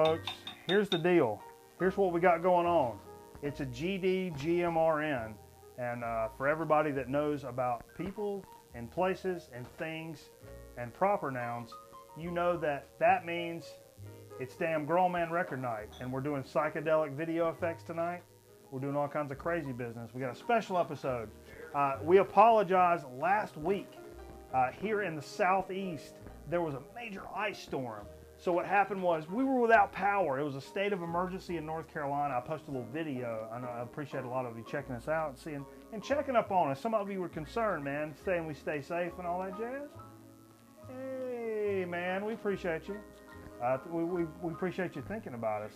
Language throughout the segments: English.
Folks, here's the deal. Here's what we got going on. It's a GD GMRN, and for everybody that knows about people and places and things and proper nouns, you know that means it's damn Grown Man Record Night, and we're doing psychedelic video effects tonight. We're doing all kinds of crazy business. We got a special episode. We apologize. Last week here in the southeast there was a major ice storm. So what happened was we were without power. It was a state of emergency in North Carolina. I posted a little video. I know I appreciate a lot of you checking us out and seeing and checking up on us. Some of you were concerned, man, saying we stay safe and all that jazz. Hey, man, we appreciate you. We appreciate you thinking about us.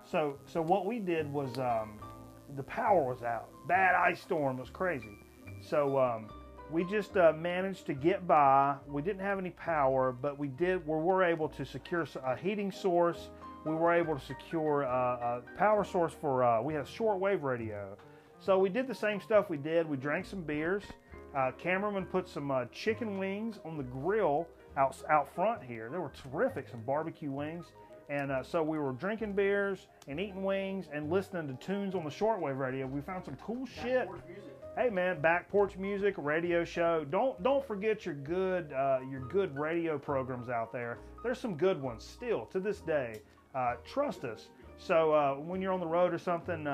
So what we did was the power was out. Bad ice storm. It was crazy. So we just managed to get by. We didn't have any power, but we were able to secure a heating source. We were able to secure a power source for, we had a shortwave radio. So we did the same stuff we did. We drank some beers. Cameraman put some chicken wings on the grill out front here. They were terrific, some barbecue wings. And so we were drinking beers and eating wings and listening to tunes on the shortwave radio. We found some cool shit. Hey man, back porch music, radio show. Don't forget your good radio programs out there. There's some good ones still to this day. Trust us. So when you're on the road or something,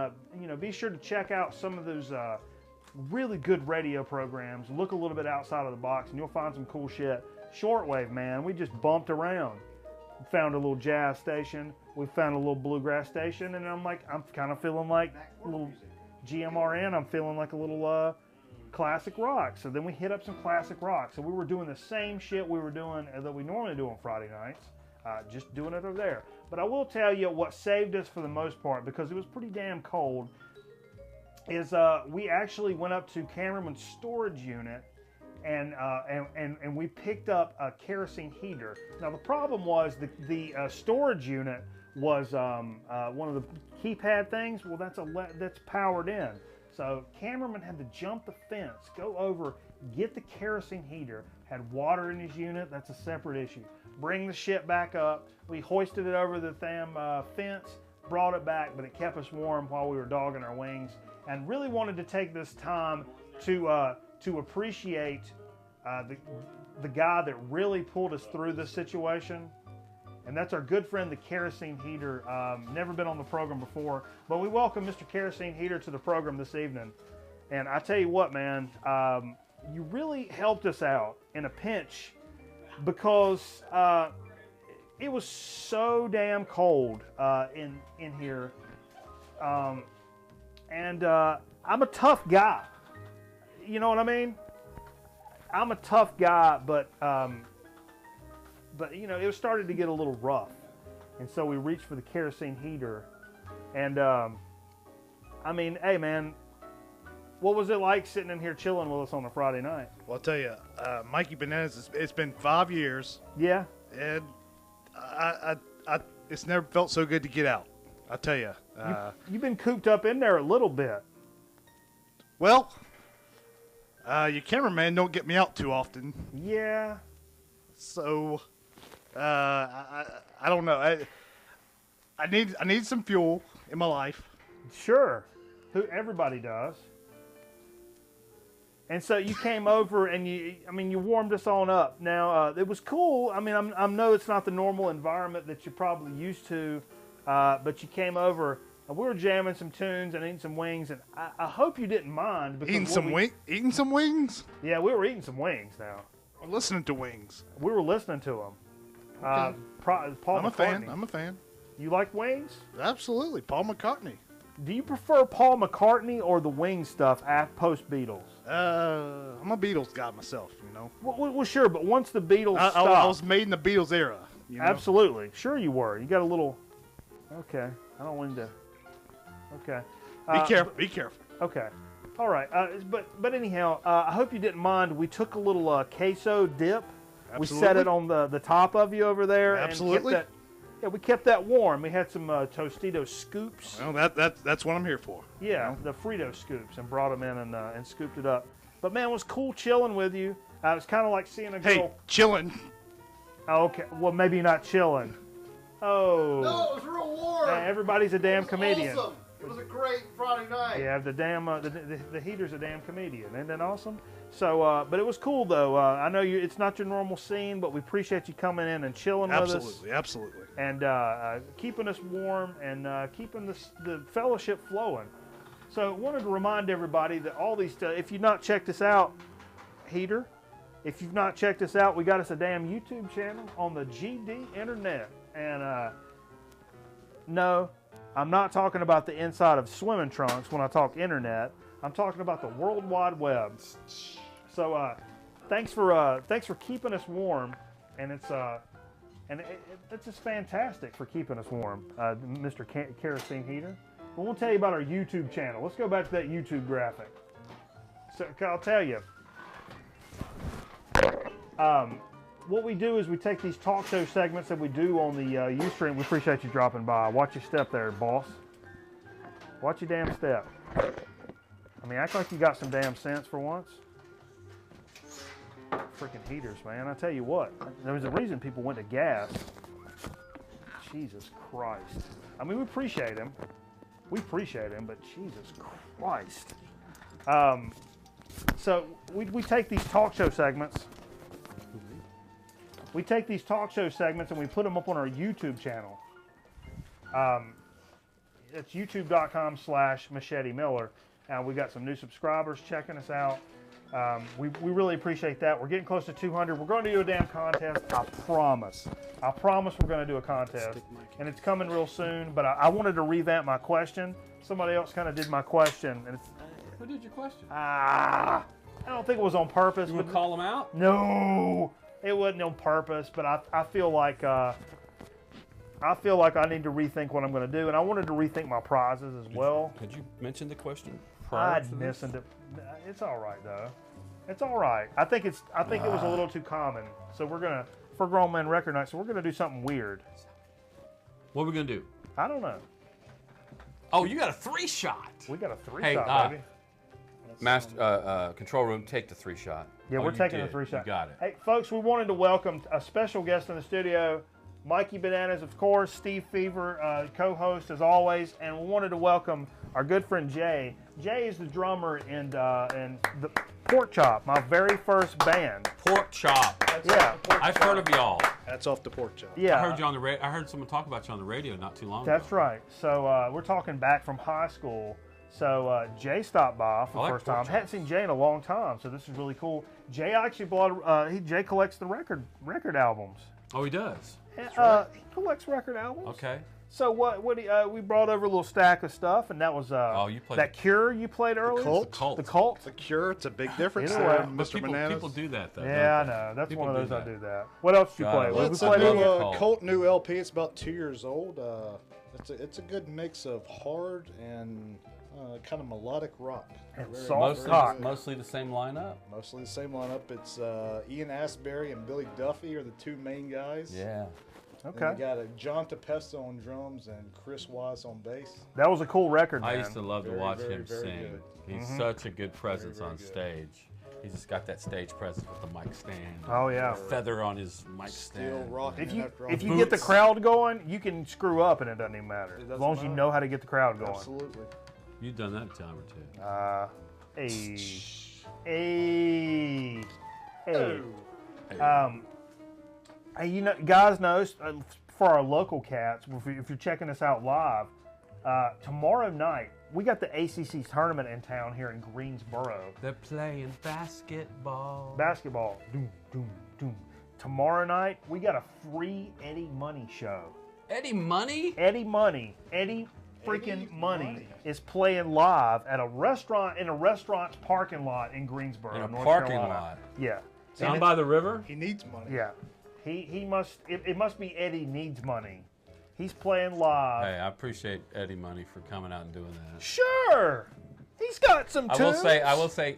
be sure to check out some of those really good radio programs. Look a little bit outside of the box, and you'll find some cool shit. Shortwave, man, we just bumped around. We found a little jazz station. We found a little bluegrass station, and I'm kind of feeling like a little GMRN. I'm feeling like a little classic rock. So then we hit up some classic rock. So we were doing the same shit we were doing that we normally do on Friday nights, just doing it over there. But I will tell you what saved us for the most part, because it was pretty damn cold, is we actually went up to Cameraman's storage unit and we picked up a kerosene heater. Now the problem was the storage unit was one of the keypad things. Well, that's powered in. So Cameraman had to jump the fence, go over, get the kerosene heater, had water in his unit. That's a separate issue. Bring the shit back up. We hoisted it over the fence, brought it back, but it kept us warm while we were dogging our wings. And really wanted to take this time to appreciate the guy that really pulled us through this situation. And that's our good friend, the Kerosene Heater. Never been on the program before, but we welcome Mr. Kerosene Heater to the program this evening. And I tell you what, man, you really helped us out in a pinch, because it was so damn cold in here. And I'm a tough guy. You know what I mean? I'm a tough guy, but it started to get a little rough, and so we reached for the kerosene heater. And I mean, hey man, what was it like sitting in here chilling with us on a Friday night? Well, I'll tell you, Mikey Bananas, it's been 5 years. Yeah. And it's never felt so good to get out. I'll tell you. You've been cooped up in there a little bit. Well, your cameraman don't get me out too often. Yeah. So, I don't know. I need some fuel in my life. Sure. Everybody does. And so you came over and you warmed us on up. Now, it was cool. I mean, I know it's not the normal environment that you're probably used to, but you came over and we were jamming some tunes and eating some wings, and I hope you didn't mind. Because eating some wings? Yeah, we were eating some wings now. We're listening to wings. We were listening to them. Okay. Paul I'm McCartney. I'm a fan. You like wings? Absolutely. Paul McCartney. Do you prefer Paul McCartney or the wing stuff post-Beatles? I'm a Beatles guy myself, you know. Well, sure, but once the Beatles stopped... I was made in the Beatles era. You know? Absolutely. Sure you were. You got a little... Okay. I don't want to... Okay. Be careful. Okay. All right. But anyhow, I hope you didn't mind. We took a little queso dip. Absolutely. We set it on the top of you over there. Absolutely. And we kept that warm. We had some Tostito scoops. Well, that's what I'm here for. Yeah, you know? The Frito scoops, and brought them in and scooped it up. But man, it was cool chilling with you. It was kind of like seeing a girl. Hey, chilling. Oh, okay. Well, maybe not chilling. Oh. No, it was real warm. Everybody's a damn comedian. Awesome. It was a great Friday night. Yeah, the damn the heater's a damn comedian. Isn't that awesome? So, but it was cool though. I know it's not your normal scene, but we appreciate you coming in and chilling with us. Absolutely, absolutely. And keeping us warm and keeping the fellowship flowing. So, wanted to remind everybody that all these stuff. If you've not checked us out, Heater. If you've not checked us out, we got us a damn YouTube channel on the GD Internet. And no, I'm not talking about the inside of swimming trunks when I talk internet. I'm talking about the World Wide Web. So thanks for keeping us warm, and it's just fantastic for keeping us warm, Mr. Kerosene Heater. But we'll tell you about our YouTube channel. Let's go back to that YouTube graphic. So I'll tell you. What we do is we take these talk show segments that we do on the Ustream. We appreciate you dropping by. Watch your step there, boss. Watch your damn step. I mean, act like you got some damn sense for once. Freaking heaters, man. I tell you what, there was a reason people went to gas. Jesus Christ. I mean, we appreciate him. We appreciate him, but Jesus Christ. So we take these talk show segments. We take these talk show segments and we put them up on our YouTube channel. It's youtube.com/Machete Miller. We got some new subscribers checking us out. We really appreciate that. We're getting close to 200. We're going to do a damn contest. I promise. I promise we're going to do a contest. And it's coming real soon. But I wanted to revamp my question. Somebody else kind of did my question. And it's, Who did your question? I don't think it was on purpose. You want to call them out? No, it wasn't on purpose. But I feel like I need to rethink what I'm going to do. And I wanted to rethink my prizes as well. Could you mention the question? I'd listened to. It's all right though. It's all right. I think it was a little too common. So we're gonna for Grown Men Record Night. So we're gonna do something weird. What are we gonna do? I don't know. Oh, you got a 3-shot. We got a 3 Hey, shot, baby. Master control room, take the 3-shot. Yeah, Oh, we're you taking did. a 3 shot. You got it. Hey, folks, we wanted to welcome a special guest in the studio, Mikey Bananas, of course, Steve Fever, co-host as always, and we wanted to welcome our good friend Jay. Jay is the drummer in the Pork Chop, my very first band. Pork Chop. Yeah, I've heard of y'all. That's off the pork chop. yeah. I heard you on the I heard someone talk about you on the radio not too long That's ago. right. So we're talking back from high school. So Jay stopped by for I the like first time. pork Hadn't seen Jay in a long time, so this is really cool. Jay actually bought. Jay collects the record albums. Oh, he does. He collects record albums. Okay. So we brought over a little stack of stuff, and that was you played that Cure you played earlier. Cult? Cult. The Cult. The Cure, it's a big difference Either there, way. But Mr. Bananas. people do that though. Yeah, I don't they? know. That's People one of do those I that. do that. What else did you God, play? I We love It's it. a played new, any- Cult. Cult new LP. It's about 2 years old. It's a good mix of hard and kind of melodic rock. And Very- soft Mostly, cock. mostly the same lineup. Mostly the same lineup. It's Ian Astbury and Billy Duffy are the two main guys. Yeah. Then Okay, you got John Tepesto on drums and Chris Watts on bass. that was a cool record, man. I used to love to Very, watch very, him very sing. good. He's Mm-hmm. such a good presence very on good. stage. He's just got that stage presence with the mic stand. Oh yeah. Feather on his mic Still stand. rocking. If you after all if the you get the Boots. crowd going, you can screw up and it doesn't even matter. It As doesn't long as you matter. know how to get the crowd going. Absolutely. You've done that a time or two. Hey. Oh. Hey, you know, guys know for our local cats, if you're checking us out live, tomorrow night we got the ACC tournament in town here in Greensboro. They're playing basketball. Basketball. Doom, doom, doom. Tomorrow night we got a free Eddie Money show. Eddie Money? Eddie freaking Money is playing live at a restaurant in a restaurant's parking lot in Greensboro, In a North parking Carolina. lot. Yeah. Down by the river? He needs money. Yeah. He must it must be Eddie Needs Money. He's playing live. Hey, I appreciate Eddie Money for coming out and doing that. Sure. He's got some I tunes. will say,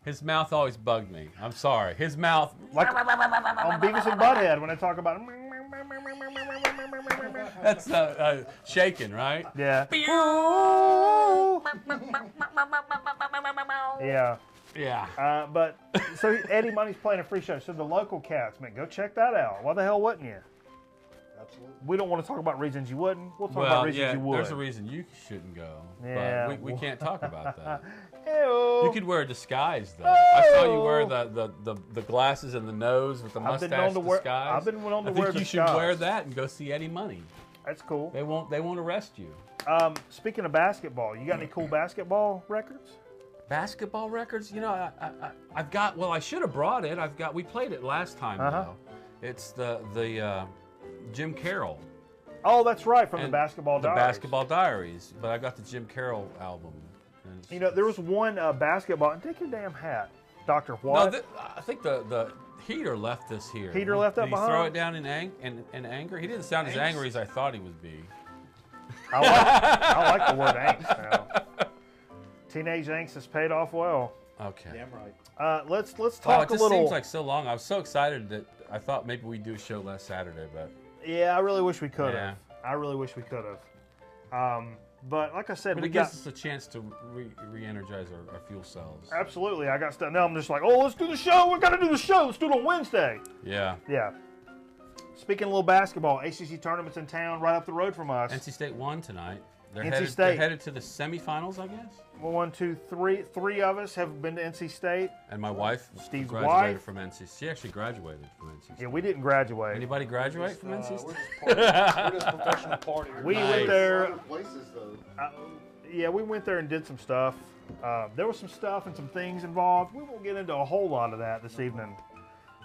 his mouth always bugged me. I'm sorry. His mouth. Like on Beavis and Butthead when they talk about That's shaking, right? yeah. Yeah. Yeah. But so Eddie Money's playing a free show. So the local cats, man, go check that out. Why the hell wouldn't you? Absolutely. We don't want to talk about reasons you wouldn't. We'll talk about Well, reasons yeah, you would. there's a reason you shouldn't go. Yeah, But we can't talk about that. Ew. You could wear a disguise, though. I saw you wear the glasses and the nose with the I've been mustache known to wear. disguise. I've been known to I wear think you should disguise. wear that and go see Eddie Money. That's cool. They won't arrest you. Speaking of basketball, you got any cool basketball records? Basketball records? You know, I've got. Well, I should have brought it. We played it last time. Though. It's the Jim Carroll. Oh, that's right, from the and Basketball the Diaries. Basketball Diaries. But I got the Jim Carroll album. And You know, there was one basketball. Take your damn hat, Dr. What? No, I think the Heater left this here. Heater left that Did he throw behind? it down in anger? He didn't sound as angry as I thought he would be. I like the word angst now. Teenage angst has paid off well. Okay. Damn right. Let's Oh, talk it just a little. seems like so long. I was so excited that I thought maybe we'd do a show last Saturday, but Yeah, I really wish we could Yeah. have. I really wish we could have. But like I said, it we gives got us a chance to re-energize our fuel cells. absolutely. I got stuff. Now I'm just like, oh, let's do the show. We got to do the show. Let's do it on Wednesday. Yeah. Yeah. Speaking of little basketball, ACC tournaments in town right up the road from us. NC State won tonight. They're NC headed, State. They're headed to the semifinals, I guess. Well, 1, 2, 3. 3 of us have been to NC State. And my wife Steve's graduated wife? from NC. She actually graduated from NC State. Yeah, we didn't graduate. Anybody graduate from NC State? We're just professional partiers. We Nice. went there. Other places though. Yeah, we went there and did some stuff. There was some stuff and some things involved. We won't get into a whole lot of that this evening.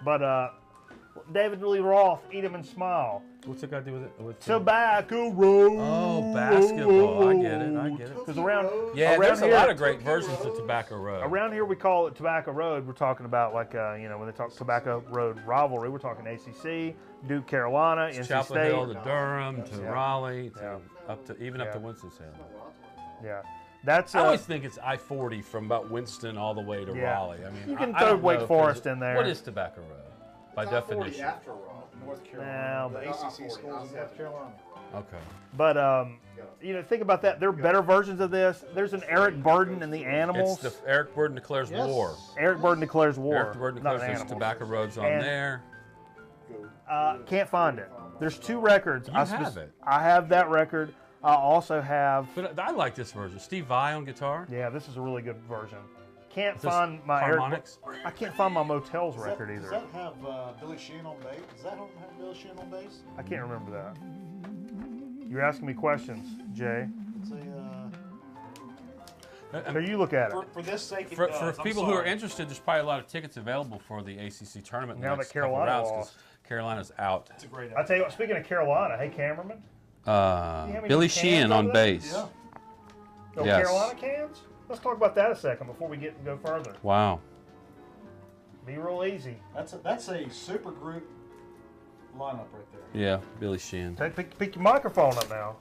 But David Lee Roth, Eat 'em and Smile. What's it got to do with it? With Tobacco Road. Oh, basketball. I get it. Because around Yeah, around there's a here, lot of great versions of Tobacco Road. Around here we call it Tobacco Road. We're talking about like when they talk Tobacco Road rivalry, we're talking ACC, Duke, Carolina, NC Chapel State. Hill to Durham to Yeah. Raleigh to Yeah. up to even up to Yeah. Winston-Salem. Yeah, that's I always think it's I-40 from about Winston all the way to Yeah. Raleigh. I mean, You can I throw don't Wake know if Forest there's- in there. What is Tobacco Road by It's I-40 definition? after Raleigh. North Well, Carolina. but- The ACC schools in North Carolina. Okay. But think about that. There are better versions of this. There's an Eric Burden and the Animals. It's the Eric Burden declares Yes. war. Eric Burden declares war. Eric Burden not declares there's Animals. Tobacco Roads on And- there. Can't find it. There's 2 records. You have it. I have that record. I also have. But I like this version. Steve Vai on guitar. Yeah, this is a really good version. Can't Is this find my Eric. harmonics? I can't find my Motels Does record that, either. Does that have Billy Sheehan on bass? Does that have Billy Sheehan on bass? I can't remember that. You're asking me questions, Jay. It's a, So you look at it. for this sake, it For does. I'm people who are sorry. interested, there's probably a lot of tickets available for the ACC tournament. in the Now next that couple Carolina rounds 'cause lost. Carolina's out. It's a great I tell you what. Speaking of Carolina, hey cameraman. You have any Billy cans Sheehan over on there? bass. Yeah. No Yes. Carolina cans. Let's talk about that a second before we go further. Wow. Be real easy. That's a super group lineup right there. Yeah, Billy Sheehan. Pick your microphone up now.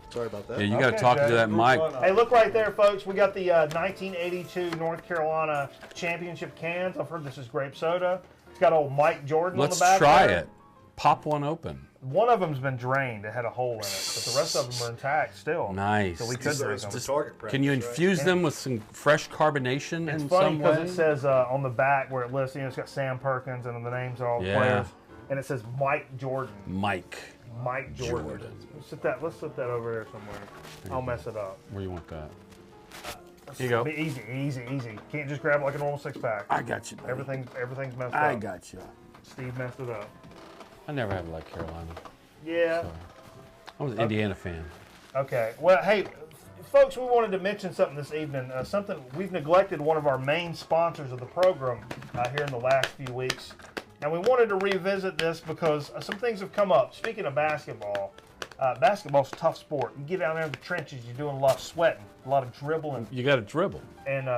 Sorry about that. Yeah, you got to Okay, talk Jay. into that Group mic. lineup. Hey, look right there, folks. We got the 1982 North Carolina Championship cans. I've heard this is grape soda. It's got old Mike Jordan Let's on the back. try there. it. Pop one open. One of them's been drained. It had a hole in it, but the rest of them are intact still. Nice. So we could drink them. Can you infuse them with some fresh carbonation It's in funny some because way? it says on the back where it lists, it's got Sam Perkins and the names are all the Yeah. players, and it says Mike Jordan. Mike. Mike Jordan. Jordan. Let's sit that over there somewhere. I'll mess it up. Where you want that? Here you go. Be easy, easy, easy. Can't just grab it like a normal 6-pack. I got you, buddy. Everything's messed I up. got you. Steve messed it up. I never had liked Carolina. Yeah. I was an Indiana fan. Okay. Well, hey, folks, we wanted to mention something this evening. Something we've neglected one of our main sponsors of the program here in the last few weeks, and we wanted to revisit this because some things have come up. Speaking of basketball, basketball's a tough sport. You get down there in the trenches, you're doing a lot of sweating, a lot of dribbling, You got to dribble. and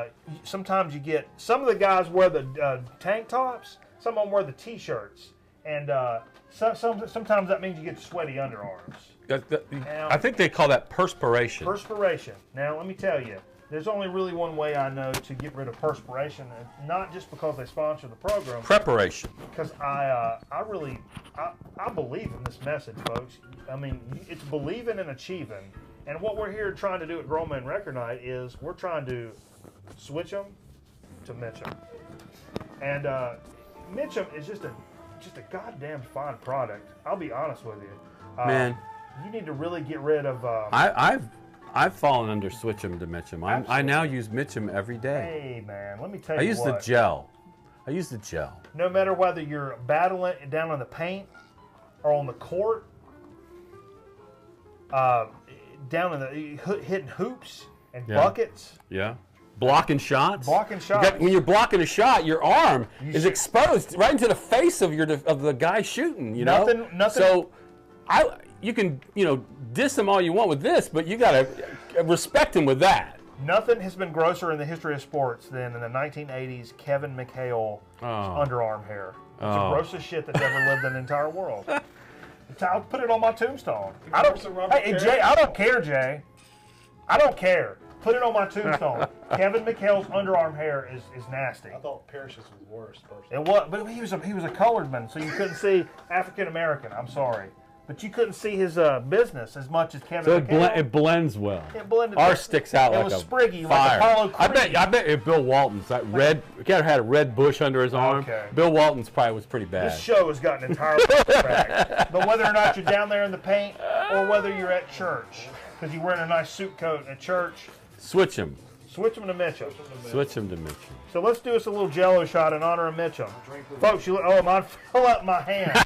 sometimes you get some of the guys wear the tank tops, some of them wear the t-shirts, and sometimes that means you get sweaty underarms. I think they call that perspiration. Perspiration. Now, let me tell you, there's only really one way I know to get rid of perspiration, and not just because they sponsor the program, Preparation. because I believe in this message, folks. I mean, it's believing and achieving. And what we're here trying to do at Grown Man Record Night is we're trying to switch them to Mitchum. And Mitchum is just a goddamn fine product. I'll be honest with you. Man, You need to really get rid of. I've fallen under Switch'em to Mitchum. I now use Mitchum every day. Hey man, let me tell I you use what. the gel. I use the gel. No matter whether you're battling down in the paint or on the court, down in the hitting hoops and Yeah. buckets. Yeah. Blocking shots. Blocking shots. When you're blocking a shot, your arm is should- exposed right into the face of the guy shooting. You know. Nothing- So, you can diss him all you want with this, but you gotta respect him with that. Nothing has been grosser in the history of sports than in the 1980s Kevin McHale's underarm hair. It's the Oh. grossest shit that's ever lived in the entire world. I'll put it on my tombstone. I Worse than don't. Robert Hey, Carey? Jay, I don't care, Jay. I don't care. Put it on my tombstone. Kevin McHale's underarm hair is nasty. I thought Parrish's was worse, personally. It was, but he was a colored man, so you couldn't see African American. I'm sorry, but you couldn't see his business as much as Kevin So McHale. it blends well. It blended. Ours sticks out it like was a spriggy, fire. like Apollo I Creed. bet if Bill Walton's that red. Cat had a red bush under his arm. Okay. Bill Walton's probably was pretty bad. This show has gotten entirely off track. But whether or not you're down there in the paint or whether you're at church, because you're wearing a nice suit coat at church, Switch him. switch them to Mitchum. Switch him to Mitchum. So let's do us a little Jello shot in honor of Mitchum. Folks, mine fill up my hand.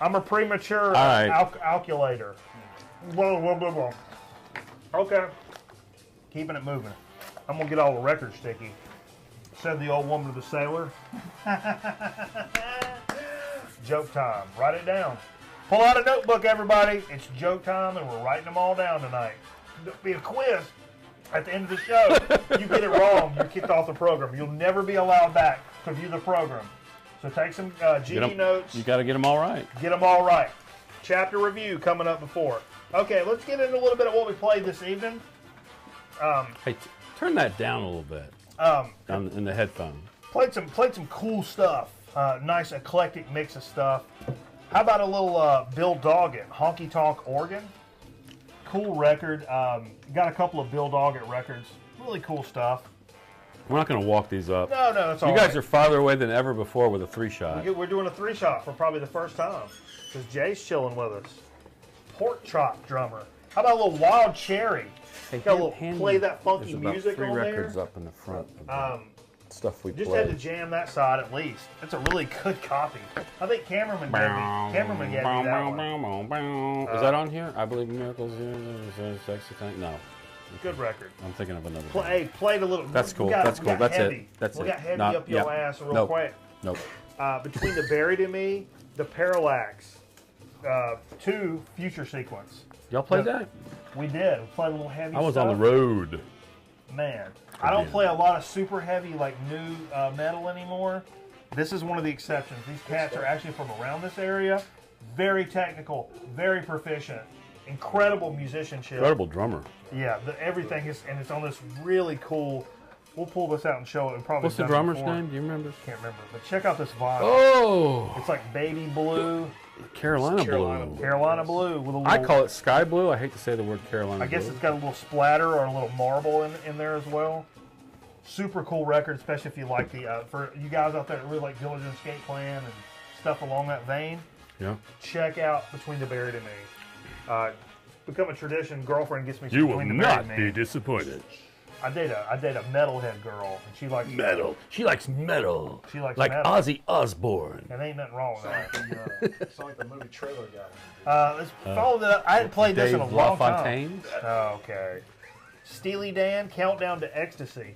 I'm a premature right. calculator. Whoa, whoa, whoa, whoa. Okay. Keeping it moving. I'm going to get all the records sticky. Said the old woman to the sailor. Joke time. Write it down. Pull out a notebook, everybody. It's joke time, and we're writing them all down tonight. There'll be a quiz at the end of the show. You get it wrong, you're kicked off the program. You'll never be allowed back to view the program. So take some GD notes. You got to get them all right. Get them all right. Chapter review coming up before. Okay, let's get into a little bit of what we played this evening. Hey, turn that down a little bit. Down in the headphone. Played some cool stuff. Nice eclectic mix of stuff. How about a little Bill Doggett, Honky Tonk Organ? Cool record. Got a couple of Bill Doggett records. Really cool stuff. We're not going to walk these up. No, that's all You guys right. are farther away than ever before with a 3-shot. We're doing a 3-shot for probably the first time. Because Jay's chilling with us. Pork chop drummer. How about a little Wild Cherry? Got a little play that funky There's about music 3 on records there. up in the front. Of the stuff we Just played. had to jam that side at least. That's a really good copy. I think Cameraman gave me that one. Is that on here? I believe in miracles. Sexy thing. No, Good record. I'm thinking of another. Hey, played a little. That's cool. we got- That's we cool. got That's heavy. it. That's we it. got heavy Not- up your yep. ass real Nope. quick. Nope. Between the Buried in Me, the Parallax, 2 Future Sequence. Y'all played that? We did. We played a little heavy I was stuff. on the road. Man, I don't play a lot of super heavy like new metal anymore. This is one of the exceptions. These cats are actually from around this area. Very technical, very proficient, incredible musicianship. Incredible drummer. Yeah, everything is, and it's on this really cool. We'll pull this out and show it. Probably What's the done it drummer's before. name? Do you remember? Can't remember, but check out this vinyl. Oh, It's like baby blue, Carolina Carolina blue. Carolina blue with a little. I call it sky blue. I hate to say the word Carolina I guess blue. it's got a little splatter or a little marble in there as well. Super cool record, especially if you like the for you guys out there that really like Village and Escape Plan and stuff along that vein. Yeah. Check out Between the Buried and Me. Become a tradition. Girlfriend gets me some You will Between the Buried not and be Me. disappointed. I date a metalhead girl, and she likes Metal. She likes metal. She likes like metal. Ozzy Osbourne. And ain't nothing wrong with that. Sound like the movie trailer guy. Let's follow that up. I hadn't played this in a Dave long time. LaFontaine. Okay. Steely Dan, Countdown to Ecstasy.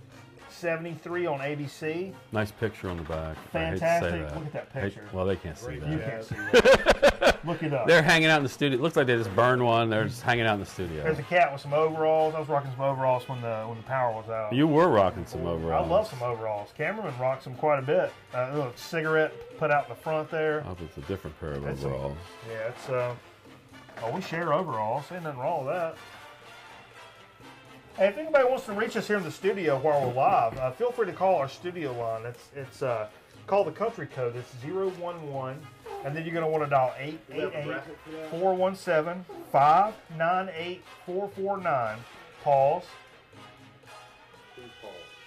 73 on ABC. Nice picture on the back. Fantastic. I hate to say that. Look at that picture. Well, they can't see You that. can't see that. Look it up. They're hanging out in the studio. It looks like they just burned one. They're just hanging out in the studio. There's a cat with some overalls. I was rocking some overalls when the power was out. You were rocking some I overalls. love some overalls. Cameraman rocks them quite a bit. A little cigarette put out in the front there. Oh, it's a different pair of That's overalls. Yeah, it's oh, we share overalls. Ain't nothing wrong with that. Hey, if anybody wants to reach us here in the studio while we're live, feel free to call our studio line. It's call the country code. It's 011, and then you're going to want to dial 888-417-598-449. Pause.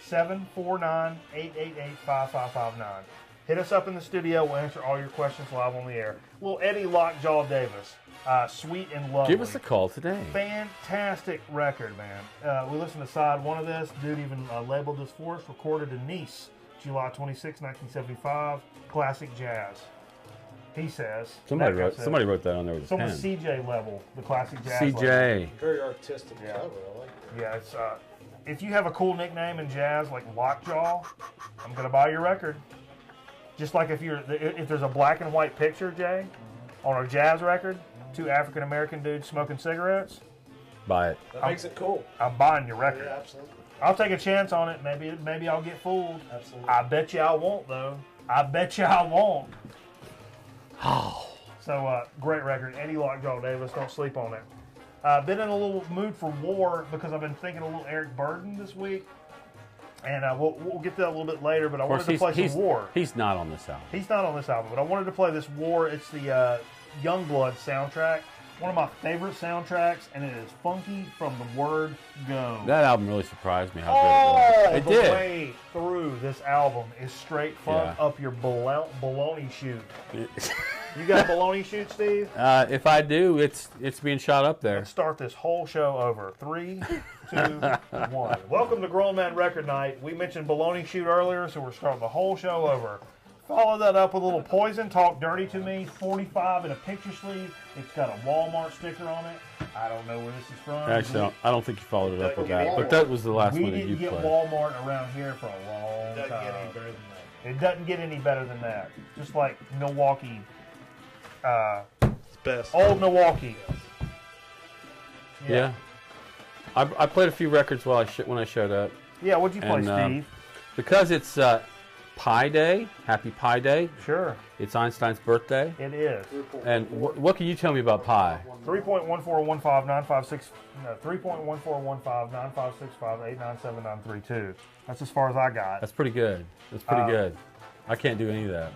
749-888-5559. Hit us up in the studio. We'll answer all your questions live on the air. Little Eddie Lockjaw Davis. Sweet and lovely. Give us a call today. Fantastic record, man. We listened to side one of this. Dude even labeled this for us. Recorded in Nice, July 26, 1975. Classic jazz. He says. Somebody wrote that on there with a Someone pen. CJ level, the classic jazz level. CJ. Very artistic cover. I like it. Yeah, it's if you have a cool nickname in jazz like Lockjaw, I'm gonna buy your record. Just like if there's a black and white picture, Jay, on a jazz record, two African American dudes smoking cigarettes, Buy it. That makes it cool. I'm buying your record. Yeah, absolutely. I'll take a chance on it. Maybe I'll get fooled. Absolutely. I bet you I won't though. I bet you I won't. Oh. So great record, Eddie Lockjaw Davis. Don't sleep on it. Been in a little mood for war because I've been thinking a little Eric Burden this week, and we'll get to that a little bit later. But I wanted to play some War. He's not on this album. He's not on this album, but I wanted to play this War. It's the Youngblood soundtrack, one of my favorite soundtracks, and it is funky from the word go. That album really surprised me how All good it the was. It did. way through this album is straight funk Yeah. up your baloney chute. You got a baloney chute, Steve? If I do, it's being shot up there. Let's start this whole show over. 3, 2, 1. Welcome to Grown Man Record Night. We mentioned baloney chute earlier, so we're starting the whole show over. Follow that up with a little Poison, Talk Dirty to Me, 45 in a picture sleeve. It's got a Walmart sticker on it. I don't know where this is from. Actually, I don't think you followed it up with that. Walmart. But that was the last We one that didn't you get played. Walmart around here for a long Doesn't time. get any better than that. It doesn't get any better than that. Just like Milwaukee, It's best. old Milwaukee. Yeah. I played a few records when I showed up. Yeah, what'd you play, And, Steve? Because it's Pi Day, Happy Pi Day. Sure, It's Einstein's birthday. it is. And what can you tell me about pi? 3.1415 3.1415 That's as far as I got. That's pretty good. That's pretty good. I can't do any of that.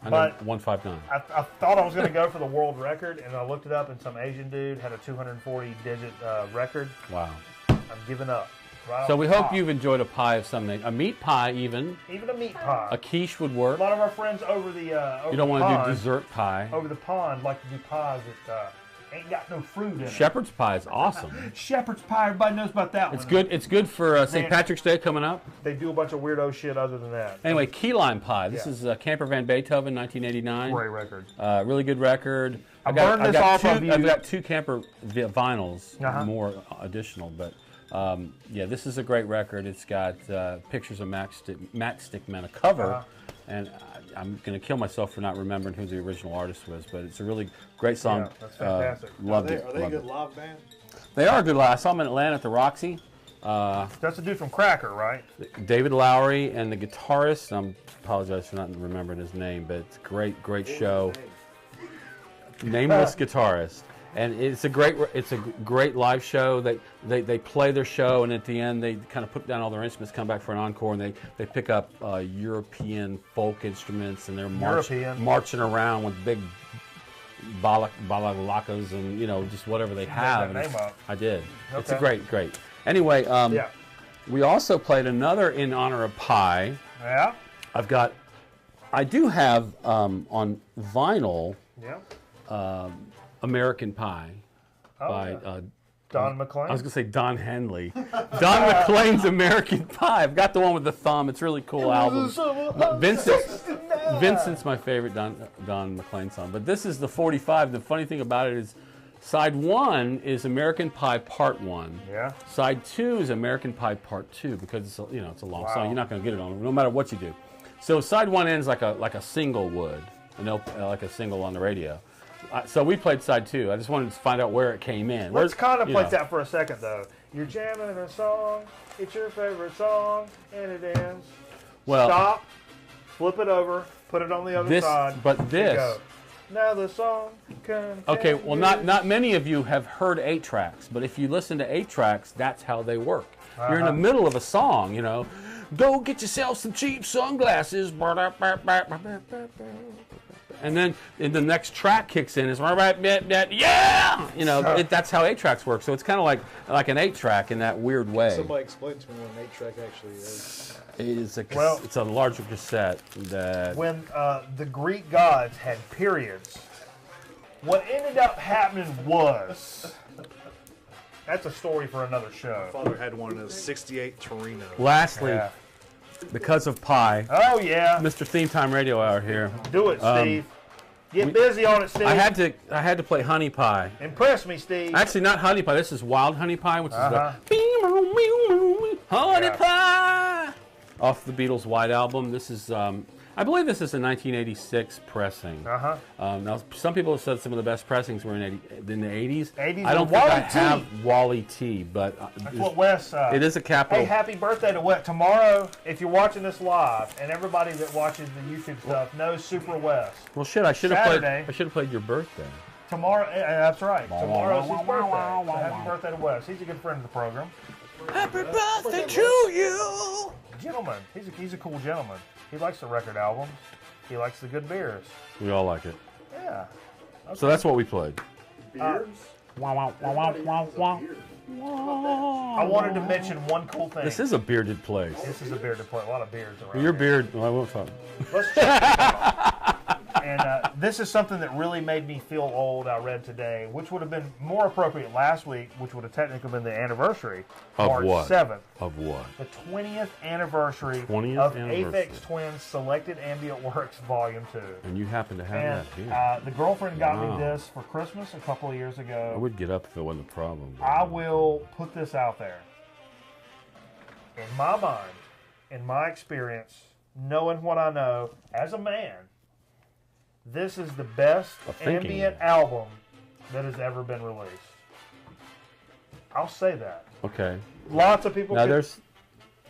I know But- 159. I thought I was going to go for the world record, and I looked it up, and some Asian dude had a 240-digit record. Wow. I'm giving up. Right So off we the hope top. you've enjoyed a pie of something. A meat pie even. Even a meat pie. A quiche would A work. lot of our friends over the You don't want to pond, do dessert pie. over the pond like to do pies that ain't got no fruit in it. Shepherd's pie is awesome. Shepherd's pie, everybody knows about that It's one. good. It's good for St. Man. Patrick's Day coming up. They do a bunch of weirdo shit other than that. Anyway, key lime pie. This Yeah. is Camper Van Beethoven, 1989. Great record. Really good record. I burned this off of you. I've got two Camper vinyls, Uh-huh. more additional, but yeah, this is a great record. It's got pictures of Matchstick Men, a cover, Uh-huh. and I'm going to kill myself for not remembering who the original artist was, but it's a really great song. Yeah, that's fantastic. Loved it. Are they a loved good it. live band? They are a good live. I saw them in Atlanta at the Roxy. That's the dude from Cracker, right? David Lowery and the guitarist. I apologize for not remembering his name, but it's a great show. Nameless guitarist, and it's a great live show. They play their show, and at the end they kind of put down all their instruments, come back for an encore, and they pick up European folk instruments, and they're marching around with big balalakas and just whatever they have. that And name up. I did. It's a Okay. great. Anyway, Yeah. we also played another in honor of Pi. Yeah. I do have on vinyl Yeah. American Pie by yeah. Don McLean. I was gonna say Don Henley. Don McLean's American Pie. I've got the one with the thumb. It's a really cool album. Vincent's my favorite Don McLean song. But this is the 45. The funny thing about it is side 1 is American Pie Part 1. Yeah. Side 2 is American Pie Part 2 because it's a long Wow. song. You're not gonna get it on no matter what you do. So side 1 ends like a single would, like a single on the radio. So we played side 2. I just wanted to find out where it came in. Let's contemplate that for a second, though. You're jamming a song. It's your favorite song, and it ends. Well, Stop. Flip it over. Put it on the other side. But and this. go. Now the song continues. Okay, well, not many of you have heard 8 tracks, but if you listen to 8 tracks, that's how they work. You're in the middle of a song, Go get yourself some cheap sunglasses. And then the next track kicks in is yeah, you know, that's how 8-tracks work. So it's kind of like an 8-track in that weird way. Somebody explain to me what an 8-track actually is. It is a Well- it's a larger cassette that When the Greek gods had periods, what ended up happening was, that's a story for another show. Father had one of those 68 Torino. lastly, Yeah. because of Pi, Oh yeah, Mr. Theme Time Radio Hour here. do it, Steve. Get busy on it, Steve. I had to play Honey Pie. Impress me, Steve. Actually, not Honey Pie. This is Wild Honey Pie, which is Uh-huh. the Honey Yeah. Pie off the Beatles' White Album. This is, I believe, this is a 1986 pressing. Now, some people have said some of the best pressings were in the 80s. 80s I don't with think I Wally T. have Wally T, but That's what Wes. it is a capital. Hey, happy birthday to Wes. Tomorrow, if you're watching this live, and everybody that watches the YouTube stuff knows Super Wes. Well, shit, I should have played. Saturday. I should have played your birthday. Tomorrow, that's right. Tomorrow's his birthday. So happy birthday to Wes. He's a good friend of the program. Happy birthday to you. Gentleman. He's a cool gentleman. He likes the record albums. He likes the good beers. We all like it. Yeah. So that's what we played. Beards? I wanted to mention one cool thing. This is a bearded place. This is a beard to play. A lot of beards around. Your here. beard. Well, I won't talk. Let's check this out. And this is something that really made me feel old. I read today, which would have been more appropriate last week, which would have technically been the anniversary, Of March what? 7th, Of what? the 20th anniversary 20th of anniversary. Aphex Twin's Selected Ambient Works Volume 2. And you happen to have And that here. the girlfriend got Wow. me this for Christmas a couple of years I ago. would get up if it wasn't a problem. but- I will put this out there. In my mind, in my experience, knowing what I know as a man, this is the best A thinking ambient man. album that has ever been released. I'll say that. Okay. Lots of people. Now could-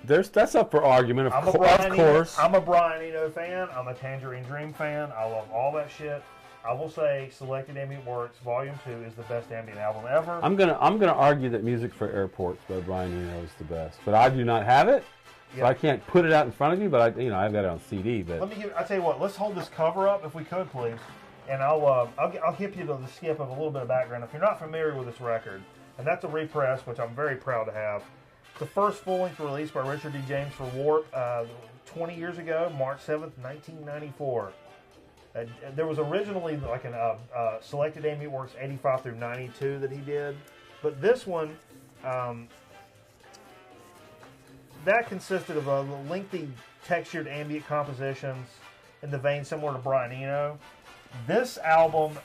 that's up for argument. Of, I'm a of Brian course. Eno, I'm a Brian Eno fan. I'm a Tangerine Dream fan. I love all that shit. I will say, Selected Ambient Works Volume 2 is the best ambient album ever. I'm gonna argue that Music for Airports by Brian Eno is the best, but I do not have it, so Yeah. I can't put it out in front of you. But I've got it on CD. But Let me give. I tell you what. Let's hold this cover up if we could, please, and I'll hip you to the skip of a little bit of background. If you're not familiar with this record, and that's a repress, which I'm very proud to have. It's the first full-length release by Richard D. James for Warp 20 years ago, March 7th, 1994. There was originally like an Selected Ambient Works 85 through 92 that he did, but this one. That consisted of lengthy textured ambient compositions in the vein similar to Brian Eno. This album,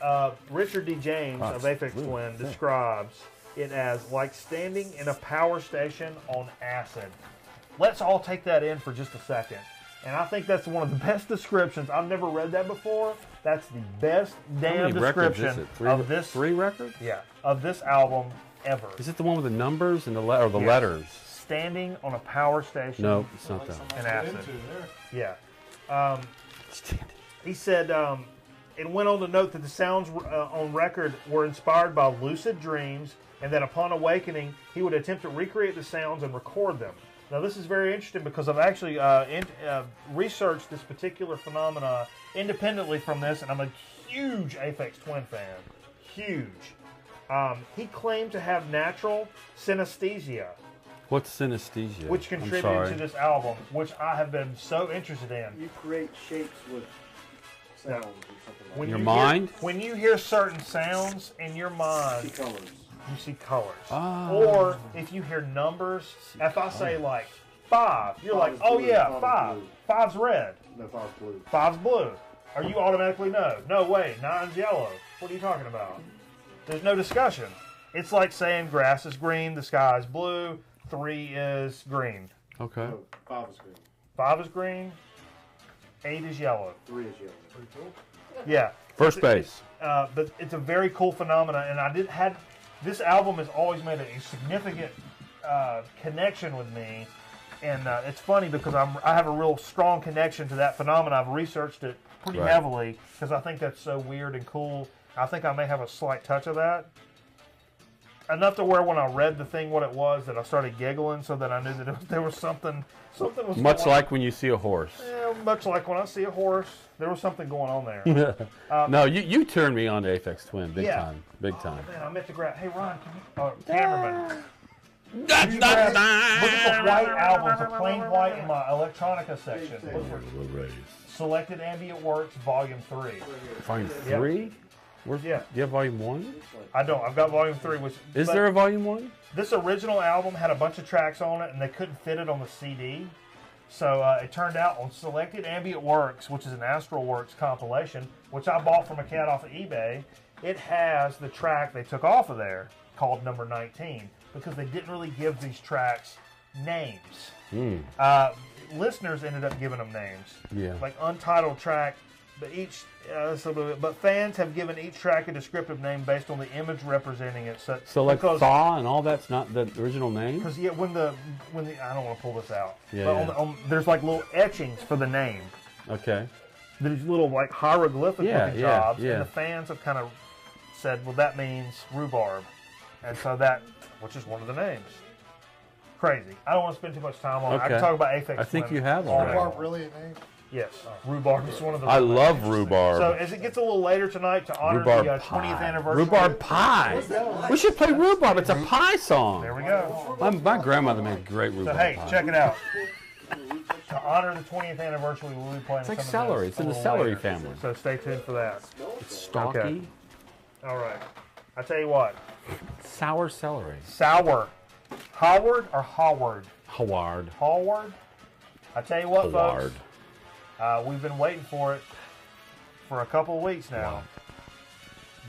Richard D. James of Aphex Twin describes it as like standing in a power station on acid. Let's all take that in for just a second. And I think that's one of the best descriptions. I've never read that before. That's the best how damn many records is description it? of this. Three records? Yeah, of this album ever. Is it the one with the numbers and the the Yes. letters? Standing on a power station. No, it's not that. And acid. Yeah. He said, it went on to note that the sounds on record were inspired by lucid dreams, and that upon awakening, he would attempt to recreate the sounds and record them. Now, this is very interesting because I've actually researched this particular phenomena independently from this, and I'm a huge Aphex Twin fan. Huge. He claimed to have natural synesthesia, What's synesthesia? which I'm contributed sorry. to this album, which I have been so interested in. You create shapes with sounds or something like When Your you mind? when you hear certain sounds in your that. mind, See colors. you see colors. Ah. Or if you hear numbers, if I say like 5, you're like, Five is oh blue, yeah, five is 5. blue. 5's red. No, five's blue. 5's blue. Or you automatically know. No way, 9's yellow. What are you talking about? There's no discussion. It's like saying grass is green, the sky is blue, 3 is green. Okay. No, 5 is green. 5 is green, 8 is yellow. 3 is yellow. Yeah. First base. But it's a very cool phenomenon, and this album has always made a significant connection with me, and it's funny because I have a real strong connection to that phenomenon. I've researched it pretty Right. heavily because I think that's so weird and cool. I think I may have a slight touch of that. enough to where when I read the thing what it was, that I started giggling, so that I knew that there was something was Much going like when you see a horse. on. Yeah, much like when I see a horse, there was something going on there. No, you turned me on to Aphex Twin big Yeah. time, big time. Man, I meant to grab. Hey Ron, can you, cameraman. Look at the white albums, the plain white in my electronica section. Look for Selected Ambient Works, Volume 3. Volume Yep. 3? Where's, Yeah. Do you have Volume 1? I don't. I've got Volume 3. Which Is but there a Volume 1? This original album had a bunch of tracks on it, and they couldn't fit it on the CD. So it turned out on Selected Ambient Works, which is an Astral Works compilation, which I bought from a cat off of eBay, it has the track they took off of there called Number 19, because they didn't really give these tracks names. Listeners ended up giving them names. Yeah. Like untitled track, but but fans have given each track a descriptive name based on the image representing it. So like because, Thaw and all that's not the original name? because yeah, when the I don't want to pull this out. Yeah, but yeah. There's like little etchings for the name. Okay. These little like hieroglyphic Yeah, looking yeah, jobs, yeah. and the fans have kind of said, well, that means rhubarb, and so that, which is one of the names. Crazy. I don't want to spend too much time on it. I Okay. can talk about Aphex. I think Twin you have all already. day long. Rhubarb really a name? Yes, rhubarb is one of the. I real love names. rhubarb. So as it gets a little later tonight to honor Rhubarb the 20th pie. anniversary. Rhubarb pie. We should play rhubarb. It's a pie song. There we go. My grandmother made great So rhubarb hey, pie. check it out. To honor the 20th anniversary, we'll be playing. It's like some of celery. this It's in a the little celery later. family. So stay tuned for that. It's stalky, Okay. All right. I tell you what. sour celery. Sour. Howard or Howard? Howard. Howard. I tell you what, Howard. folks. We've been waiting for it for a couple of weeks now. Wow.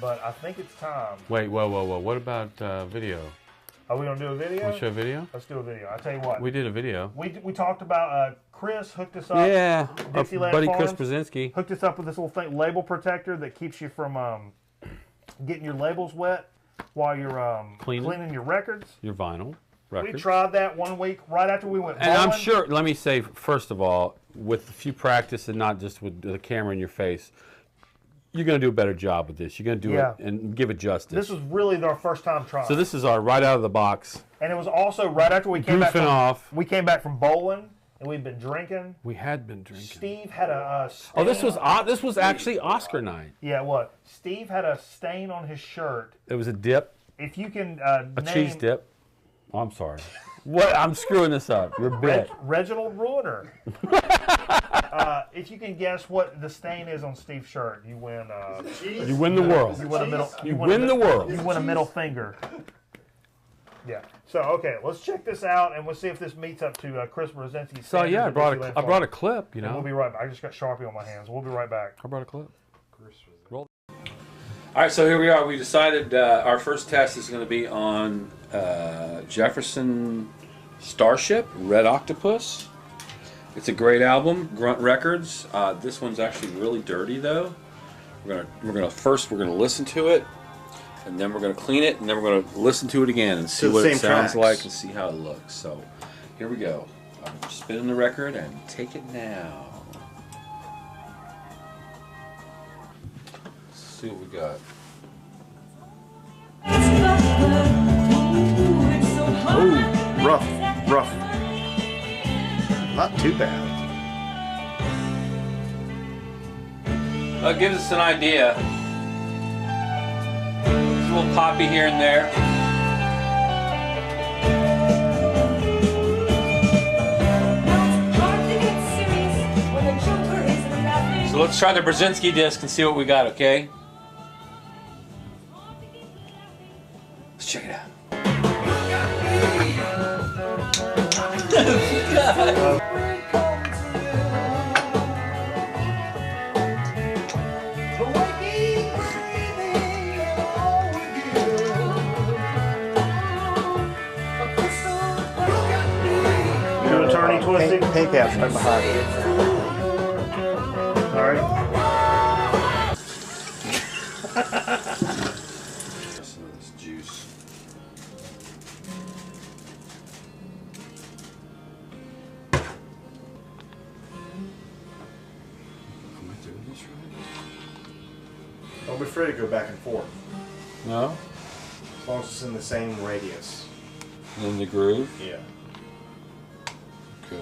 But I think it's time. Wait, whoa. What about video? Are we gonna do a video? We show video? Let's do a video. I tell you what. We did a video. We talked about Chris hooked us up. Yeah, our Dixieland buddy Chris Farms Brzezinski. hooked us up with this little thing, label protector that keeps you from getting your labels wet while you're cleaning your records. Your vinyl We record. tried that one week right after we went And I'm bowling. sure, let me say, first of all, with a few practice and not just with the camera in your face, you're going to do a better job with this. You're going to do Yeah. it and give it justice. This was really our first time trying. So this is our right out of the box. And it was also right after we came back Goofing from, off. We came back from bowling and we'd been drinking. We had been drinking. Steve had a Oh, this stain- was actually Oscar night. Yeah, what? Steve had a stain on his shirt. It was a dip, If you can a name cheese dip. Oh, I'm sorry. What? I'm screwing this up. You're bit. Reginald Ruiner. If you can guess what the stain is on Steve's shirt, you win. You win the world. You win a middle. You win the world. You win a middle finger. Yeah. So okay, let's check this out and we'll see if this meets up to Chris Brzezinski's. So yeah, I brought Dixieland a Farms. clip. You And we'll know, be right back. I just got Sharpie on my hands. We'll be right back. I brought a clip. All right, so here we are. We decided our first test is going to be on Jefferson Starship, Red Octopus. It's a great album, Grunt Records. This one's actually really dirty though. We're gonna listen to it, and then we're gonna clean it, and then we're gonna listen to it again and see the what it same sounds tracks. like and see how it looks. So here we go. I'm spinning the record and take it now. Let's see what we got. Ooh, rough. Not too bad. That gives us an idea. There's a little poppy here and there. So let's try the Brzezinski disc and see what we got, okay? Let's check it out. You doing turny twisting? Paint cap's right behind me. All right. Some of this juice. Am I doing this right? Don't be afraid to go back and forth. No. As long as it's in the same radius. In the groove. Yeah. Okay.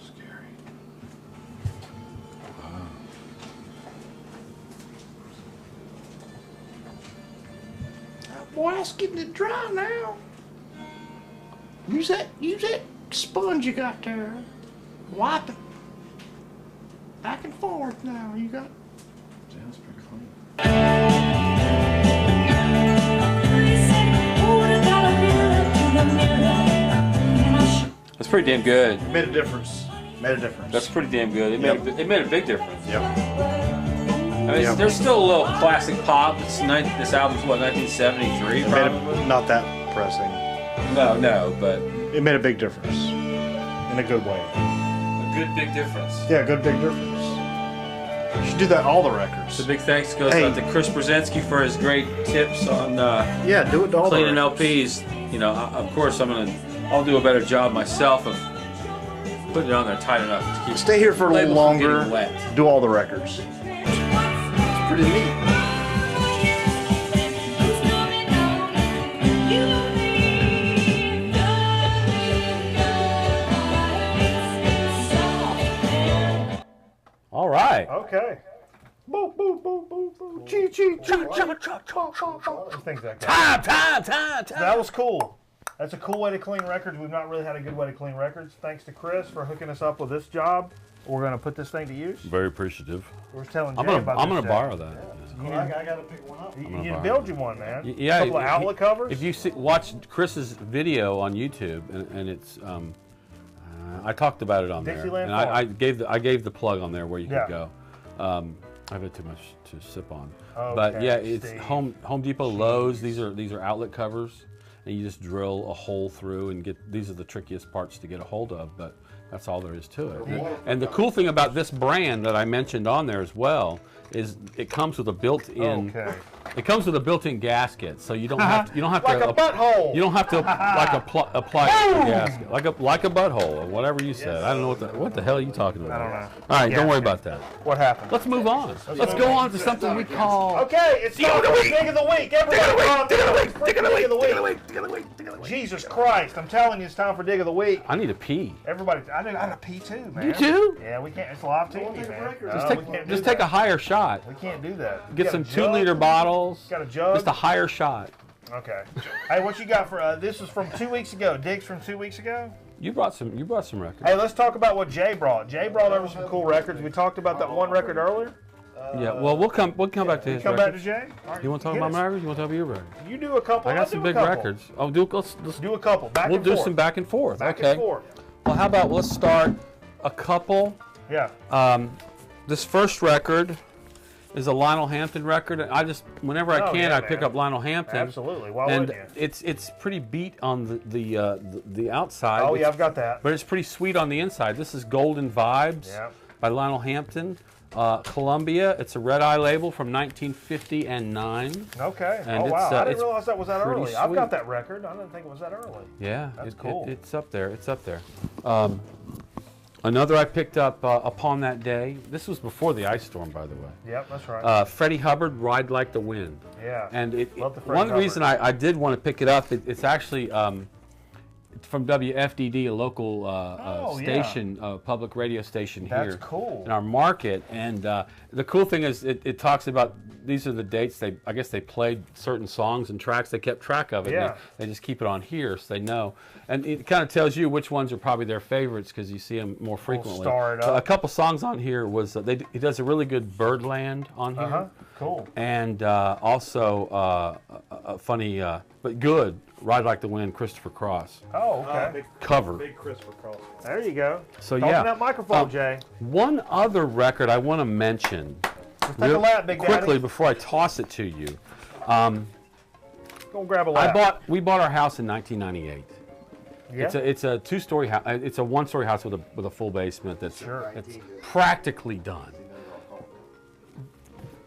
Scary. Boy, that's getting it dry now. Use that sponge you got there. Wipe it. Back and forth now. You got. Yeah, that's pretty clean. That's pretty damn good. Made a difference. Made a difference. That's pretty damn good. It made a big difference. Yep. I mean, there's still a little classic pop. This album's what, 1973 It made probably? it not that pressing. No, but It made a big difference. In a good way. a good big difference. Yeah, good big difference. You should do that all the records. So big thanks goes Hey. out to Chris Brzezinski for his great tips on Yeah, do it to all cleaning the records. LPs. You know, of course I'll do a better job myself of putting it on there tight enough to keep Stay here for a little labels from getting longer. wet. Do all the records. It's pretty neat. All right. Okay. Boo, boo, boo, boo, boo. Chee, chee, chee. Things like that. Time. That was cool. That's a cool way to clean records. We've not really had a good way to clean records. Thanks to Chris for hooking us up with this job. We're going to put this thing to use. Very appreciative. We were telling Jay I'm gonna about I'm this. gonna borrow that. I got to pick one up. You gonna need to borrow build it. you one, man. Yeah, a couple of outlet covers. If you watch Chris's video on YouTube, and it's I talked about it on there, Dixieland and I Farm. gave the plug on there where you Yeah. could go. I've had too much to sip on, but Okay, yeah, it's Steve. Home Depot, Lowe's. These are outlet covers, and you just drill a hole through and get. These are the trickiest parts to get a hold of, but that's all there is to it. And the cool thing about this brand that I mentioned on there as well is it comes with a built-in. Okay. It comes with a built-in gasket, so you don't have to. You don't have Like to. a butthole. You don't have to apply the gasket like a butthole or whatever you said. I don't know what the hell are you talking about. I don't know. All right, don't worry Gasket. about that. What happened? Let's move on. Let's go on to something we call. Okay, it's time for Dig of the Week. Everybody, Dig of the Week. Jesus Christ! I'm telling you, it's time for Dig of the Week. I need a pee. Everybody, I gotta pee too, man. You too? Yeah, we can't. It's live TV, man. Just take a higher shot. We can't do that. Get You some got a jug? 2-liter bottles. Got a jug? Just a higher shot. Okay. Hey, what you got for? This is from 2 weeks ago. Dig's from 2 weeks ago. You brought some records. Hey, let's talk about what Jay brought. Jay brought over some cool records. We talked about that one record earlier. Yeah. Well, we'll come back to his Come back to records. Jay. All right, You want to talk hit about us. my records? You want to talk about your records? You do a couple. I I'll got do some a big couple. records. Oh, let's Do a couple. Back we'll and do forth. some back and forth. Back Okay. and forth. Well, how about let's start a couple. Yeah. This first record is a Lionel Hampton record. I just, whenever I Oh, can, yeah, I pick man. up Lionel Hampton. Absolutely. Why And wouldn't you? it's pretty beat on the outside. Oh yeah, It's- I've got that. But it's pretty sweet on the inside. This is Golden Vibes Yeah. by Lionel Hampton. Columbia. It's a Red Eye label from 1959. Okay. And Oh wow, it's, I didn't it's realize that was that pretty early. I've sweet. got that record. I didn't think it was that early. Yeah, That's cool. It's up there. It's up there. Another I picked up Upon That Day. This was before the ice storm, by the way. Yep, that's right. Freddie Hubbard, Ride Like the Wind. Yeah. And Love the Freddie one reason I did want to pick it up, it's actually from WFDD, a local Oh, yeah. station, public radio station here That's cool. in our market. And the cool thing is it talks about, these are the dates, I guess they played certain songs and tracks, they kept track of it. And Yeah. they just keep it on here so they know. And it kind of tells you which ones are probably their favorites because you see them more frequently. star it So up. a couple songs on here was, he does a really good Birdland on here. Uh-huh. Cool. And also a funny, but good, Ride Like the Wind, Christopher Cross Oh, okay. Big, cover. big Christopher Cross. There you go. So Talking yeah, that microphone, Jay. one other record I want to mention Take a lap, Big quickly Daddy. before I toss it to you. Go grab a lap. We bought our house in 1998. Yeah. It's a two-story house. It's a one-story house with a full basement that's Sure. that's practically done.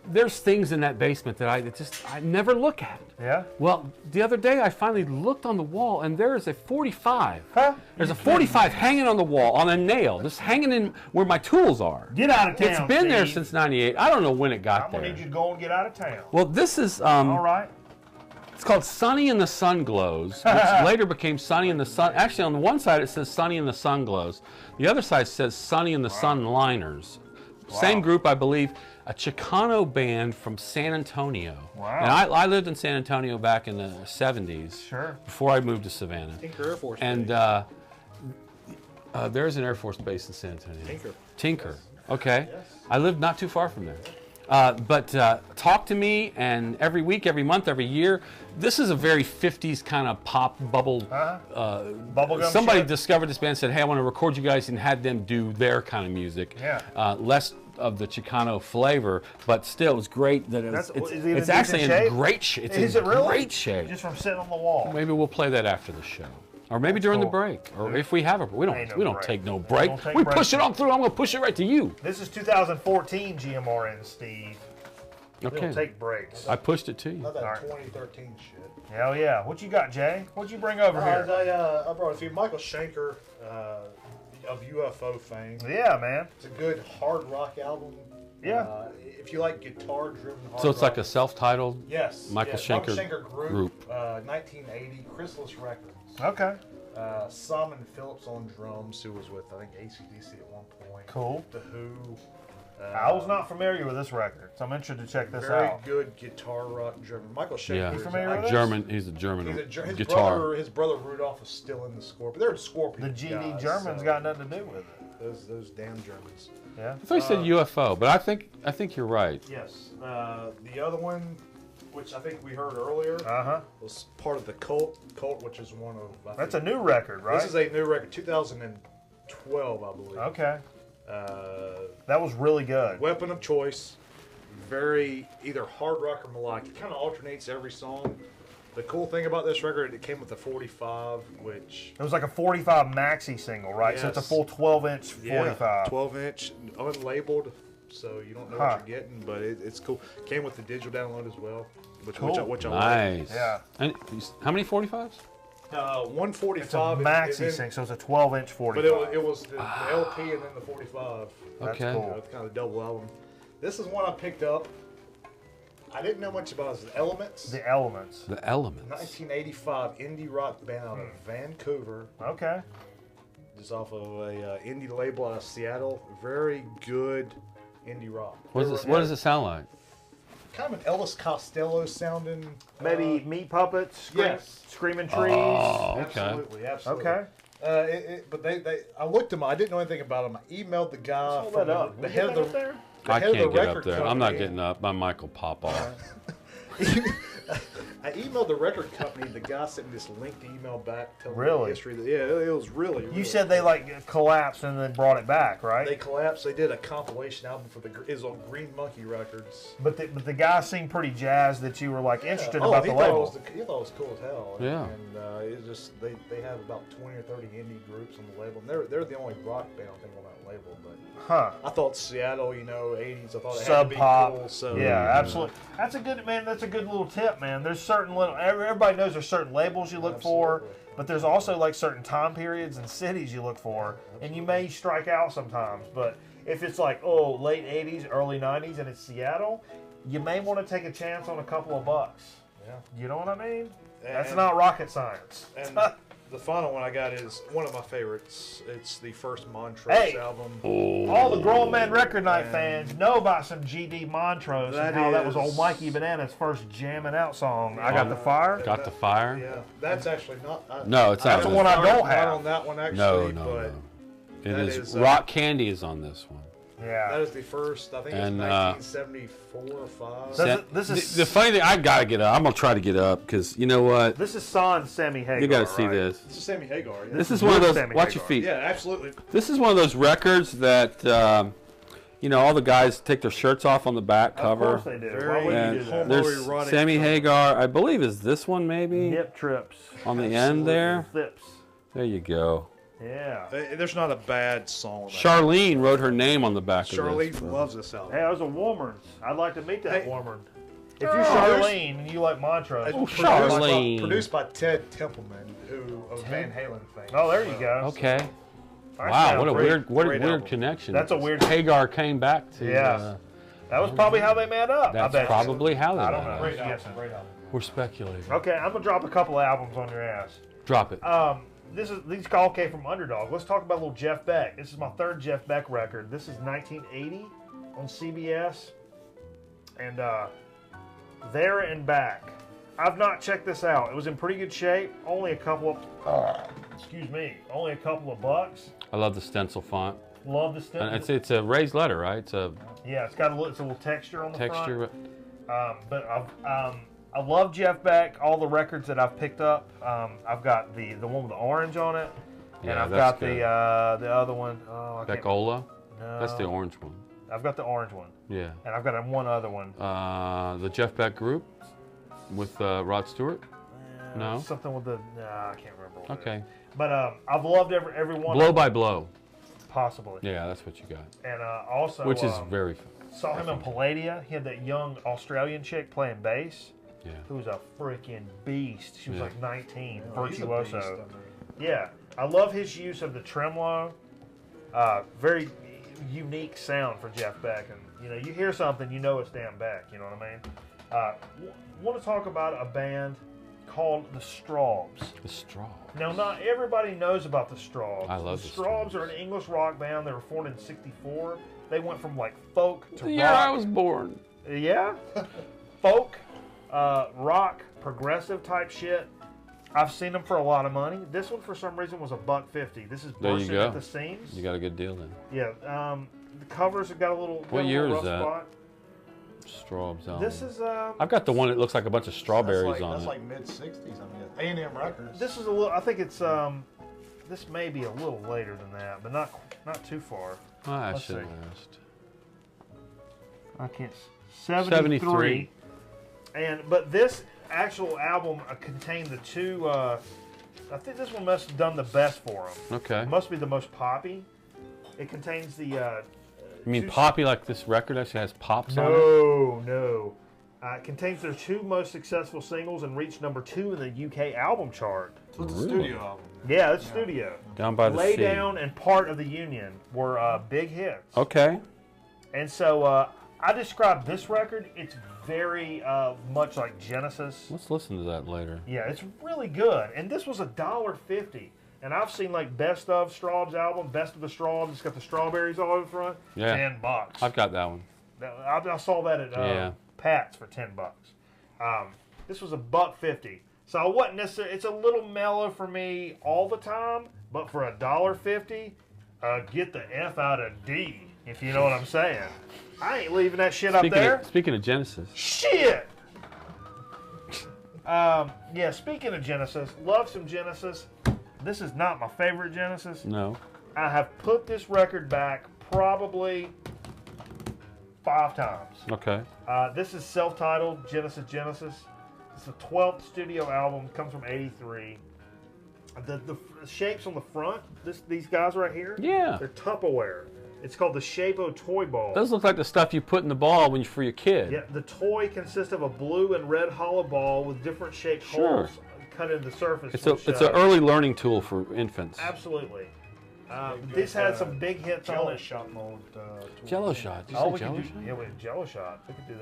there's things in that basement that I never look at. Yeah. Well, the other day I finally looked on the wall and there is a 45. Huh? There's a 45 hanging on the wall on a nail, just hanging in where my tools are. Get out of town. It's been there Steve. since '98. I don't know when it got I'm there. gonna need you to go and get out of town. Well, this is All right. it's called Sunny and the Sun Glows, which later became Sunny and the Sun. Actually, on the one side it says Sunny and the Sun Glows. The other side says Sunny and the Sun Liners. Same group, I believe, a Chicano band from San Antonio. Wow. And I lived in San Antonio back in the 70s. Sure. Before I moved to Savannah. Tinker Air Force. And there's an Air Force base in San Antonio. Tinker. Okay. I lived not too far from there. But talk to me, and every week, every month, every year. This is a very 50s kind of pop bubble. Bubblegum Somebody shit? discovered this band and said, hey, I want to record you guys, and had them do their kind of music. Yeah. Less of the Chicano flavor, but still, it's great that Is it in it's decent actually in shape? great shape. It's Is in it really? great shape. Just from sitting on the wall. Maybe we'll play that after the show. Or maybe during cool. the break. Or if we have a we Ain't no don't break. take no We break. don't take We breaks. push it on through. I'm gonna push it right to you. This is 2014 GMRN, Steve. We Okay. don't take breaks. I pushed it to you. Not that All right. 2013 shit. Hell yeah. What you got, Jay? What'd you bring over here? I brought a few. Michael Schenker of UFO fame. Yeah, man. It's a good hard rock album. Yeah. If you like guitar-driven hard So it's like a rock, self-titled. yes, Michael yes, Schenker group. 1980, Chrysalis Records. Okay. Simon Phillips on drums, who was with I think AC/DC at one point. Cool. The Who. I was not familiar with this record, so I'm interested to check this Very out. good guitar rock driven. Michael Schenker. Yeah. is- familiar with this? German. He's a German He's his guitar. his brother Rudolph is still in the Scorpion. They're the Scorpion. The GD guys, Germans so got nothing to do with it. those damn Germans. Yeah. I thought you said UFO, but I think you're right. Yes. The other one, which I think we heard earlier, Uh-huh. was part of the Cult, which is one of. That's a new record, right? This is a new record, 2012, I believe. Okay. Uh, That was really good. Weapon of Choice, very either hard rock or melodic. It kind of alternates every song. The cool thing about this record, it came with a 45, which It was like a 45 maxi single, right? So it's a Yes. full 12-inch 45. 12-inch, unlabeled, so you don't know Huh. what you're getting, but it's cool. Came with the digital download as well, which Cool. which I like. Nice. Yeah. And how many 45s? 145. It's a and maxi then- single, so it's a 12-inch But 45. it was the LP and then the 45. That's Okay. cool. It's kind of a double album. This is one I picked up. I didn't know much about it. It's The Elements. The Elements. The Elements. 1985 indie rock band out of Vancouver. Okay. Just off of a indie label out of Seattle. Very good indie rock. What does it sound like? Kind of an Elvis Costello sounding. Maybe Meat Puppets? yes. Screaming Trees? Oh, okay. Absolutely, absolutely. Okay. But I looked them. I didn't know anything about them. I emailed the guy Hold from that up. the Can head you of get the. that up there? the I head of can't the get up record there. I'm not company. getting up. I'm Michael Popoff. I emailed the record company. The guy sent me this linked email back telling me Really? the history. Yeah, it was really. You really said they like collapsed and then brought it back, right? They collapsed. They did a compilation album for it was on Green Monkey Records. But the guy seemed pretty jazzed that you were like interested Oh, about he the thought it label. was he thought it was cool as hell. Yeah. And it's just they have about 20 or 30 indie groups on the label, and they're the only rock band I think on that label. But Huh. I thought Seattle, 80s. I thought it had Sub to be pop. cool. So Yeah, absolutely. That's a good man. That's a good little tip, man. There's certain little. Everybody knows there's certain labels you look for, Absolutely. but there's also like certain time periods and cities you look for, and you may strike out sometimes. But if it's like late '80s, early '90s, and it's Seattle, you may want to take a chance on a couple of bucks. Yeah. You know what I mean? That's And- not rocket science. And the final one I got is one of my favorites. It's the first Montrose Hey. album. All the Grown Man Record Night fans know about some GD Montrose That and how that was is- old Mikey Banana's first jamming out song. I Got the Fire. Got the fire? Yeah, that's actually not. No, it's not. That's the one I don't Not have. on that one actually. No, no, but no. It that is. is, Rock Candy is on this one. Yeah. that is the first. I think it's And, 1974 or 5. Does it- this is- the funny thing. I gotta get up. I'm gonna try to get up because you know what? This is San Sammy Hagar. You gotta see right? this. This is Sammy Hagar. Yeah. This is one of those. Sammy Watch your Hagar. feet. Yeah, absolutely. This is one of those records that all the guys take their shirts off on the back Of cover. course they do. Why Very would you And do that? there's Homoerotic Sammy cover. Hagar. I believe is this one maybe Nip trips. on the end there. Thips. There you go. Yeah. There's not a bad song. About Charlene wrote her name on the back of Charlene this. loves this album. Hey, I was a woman. I'd like to meet that Hey. woman. If you're Charlene and you like Montrose. Oh, Charlene. Produced by Ted Templeman, who of Van Halen fame. Oh, there you go. Okay. That Wow, sounds what a great. weird, what a great weird album. connection. That's a weird- Hagar came back to. Yeah. That was probably how they met up. I That's bet. probably how they I don't met know. up. Great album. Yes. Great album. We're speculating. Okay, I'm gonna drop a couple of albums on your ass. Drop it. These all came from Underdog. Let's talk about a little Jeff Beck. This is my third Jeff Beck record. This is 1980 on CBS, and There and Back. I've not checked this out. It was in pretty good shape. Only a couple of, only a couple of bucks. I love the stencil font. Love the stuff. And it's a raised letter, right? It's a Yeah, it's got it's a little texture on the texture. front. But I love Jeff Beck. All the records that I've picked up, I've got the one with the orange on it, and Yeah, I've that's got good. the other one. Oh, I can't. Beckola. No, That's the orange one. I've got the orange one, Yeah. and I've got one other one. The Jeff Beck group with Rod Stewart. No? Something with the. Nah, I can't remember. What it Okay. is. But I've loved every one. Blow by Blow. Possibly. Yeah, that's what you got. And also. Which is very. Saw him in Palladia. He had that young Australian chick playing bass, Yeah. who was a freaking beast. She was Yeah. like 19, Oh, he's a beast, virtuoso. I mean. Yeah, I love his use of the tremolo. Very unique sound for Jeff Beck, and you hear something, you know it's Dan Beck. You know what I mean? Want to talk about a band called the Strawbs. The straw. Now, not everybody knows about the Strawbs. I love the the Strawbs. Are an English rock band. They were formed in '64. They went from like folk to The year rock. I was born. Yeah, folk, rock, progressive type shit. I've seen them for a lot of money. This one, for some reason, was $150. This is There you bursting go. at the seams. You got a good deal then. Yeah, the covers have got a little. What year is that? Spot. Strawbs album. This is I've got the one that looks like a bunch of strawberries on That's it. like mid '60s. I mean, A&M Records. this is a little. I think it's this may be a little later than that, but not too far. I let's should have see. asked. I can't. 73. But this actual album contained the two. I think this one must have done the best for them. Okay. It must be the most poppy. It contains the. You mean two- poppy like this record actually has pops on it? No. It contains their two most successful singles and reached #2 in the UK album chart. So it's a Really? studio album. Yeah, it's studio. Down by the Lay sea. Down and Part of the Union were big hits. Okay. And so I described this record. It's very much like Genesis. Let's listen to that later. Yeah, it's really good. And this was $1.50. And I've seen like Best of Strawbs album, Best of the Strawbs. It's got the strawberries all over the front. Yeah. $10. I've got that one. I saw that at Yeah. Pat's for $10. This was $1.50. So I wasn't necessarily. It's a little mellow for me all the time, but for $1.50, get the F out of D, if you know what I'm saying. I ain't leaving that shit up there. Speaking of Genesis, Shit. Yeah. Speaking of Genesis, love some Genesis. This is not my favorite Genesis. no. I have put this record back probably 5 times. Okay. This is self-titled Genesis. It's the 12th studio album. Comes from '83. The shapes on the front, these guys right here, Yeah. they're Tupperware. It's called the Shape-O Toy Ball. Those look like the stuff you put in the ball when you for your kid. Yeah, the toy consists of a blue and red hollow ball with different shaped Sure. holes cut into the surface. It's which, an early learning tool for infants. Absolutely. This had some big hits on Jello it. shot mode. Jello shot. Did you Oh, say we Jello could do, shot? yeah, we had Jello shot. We could do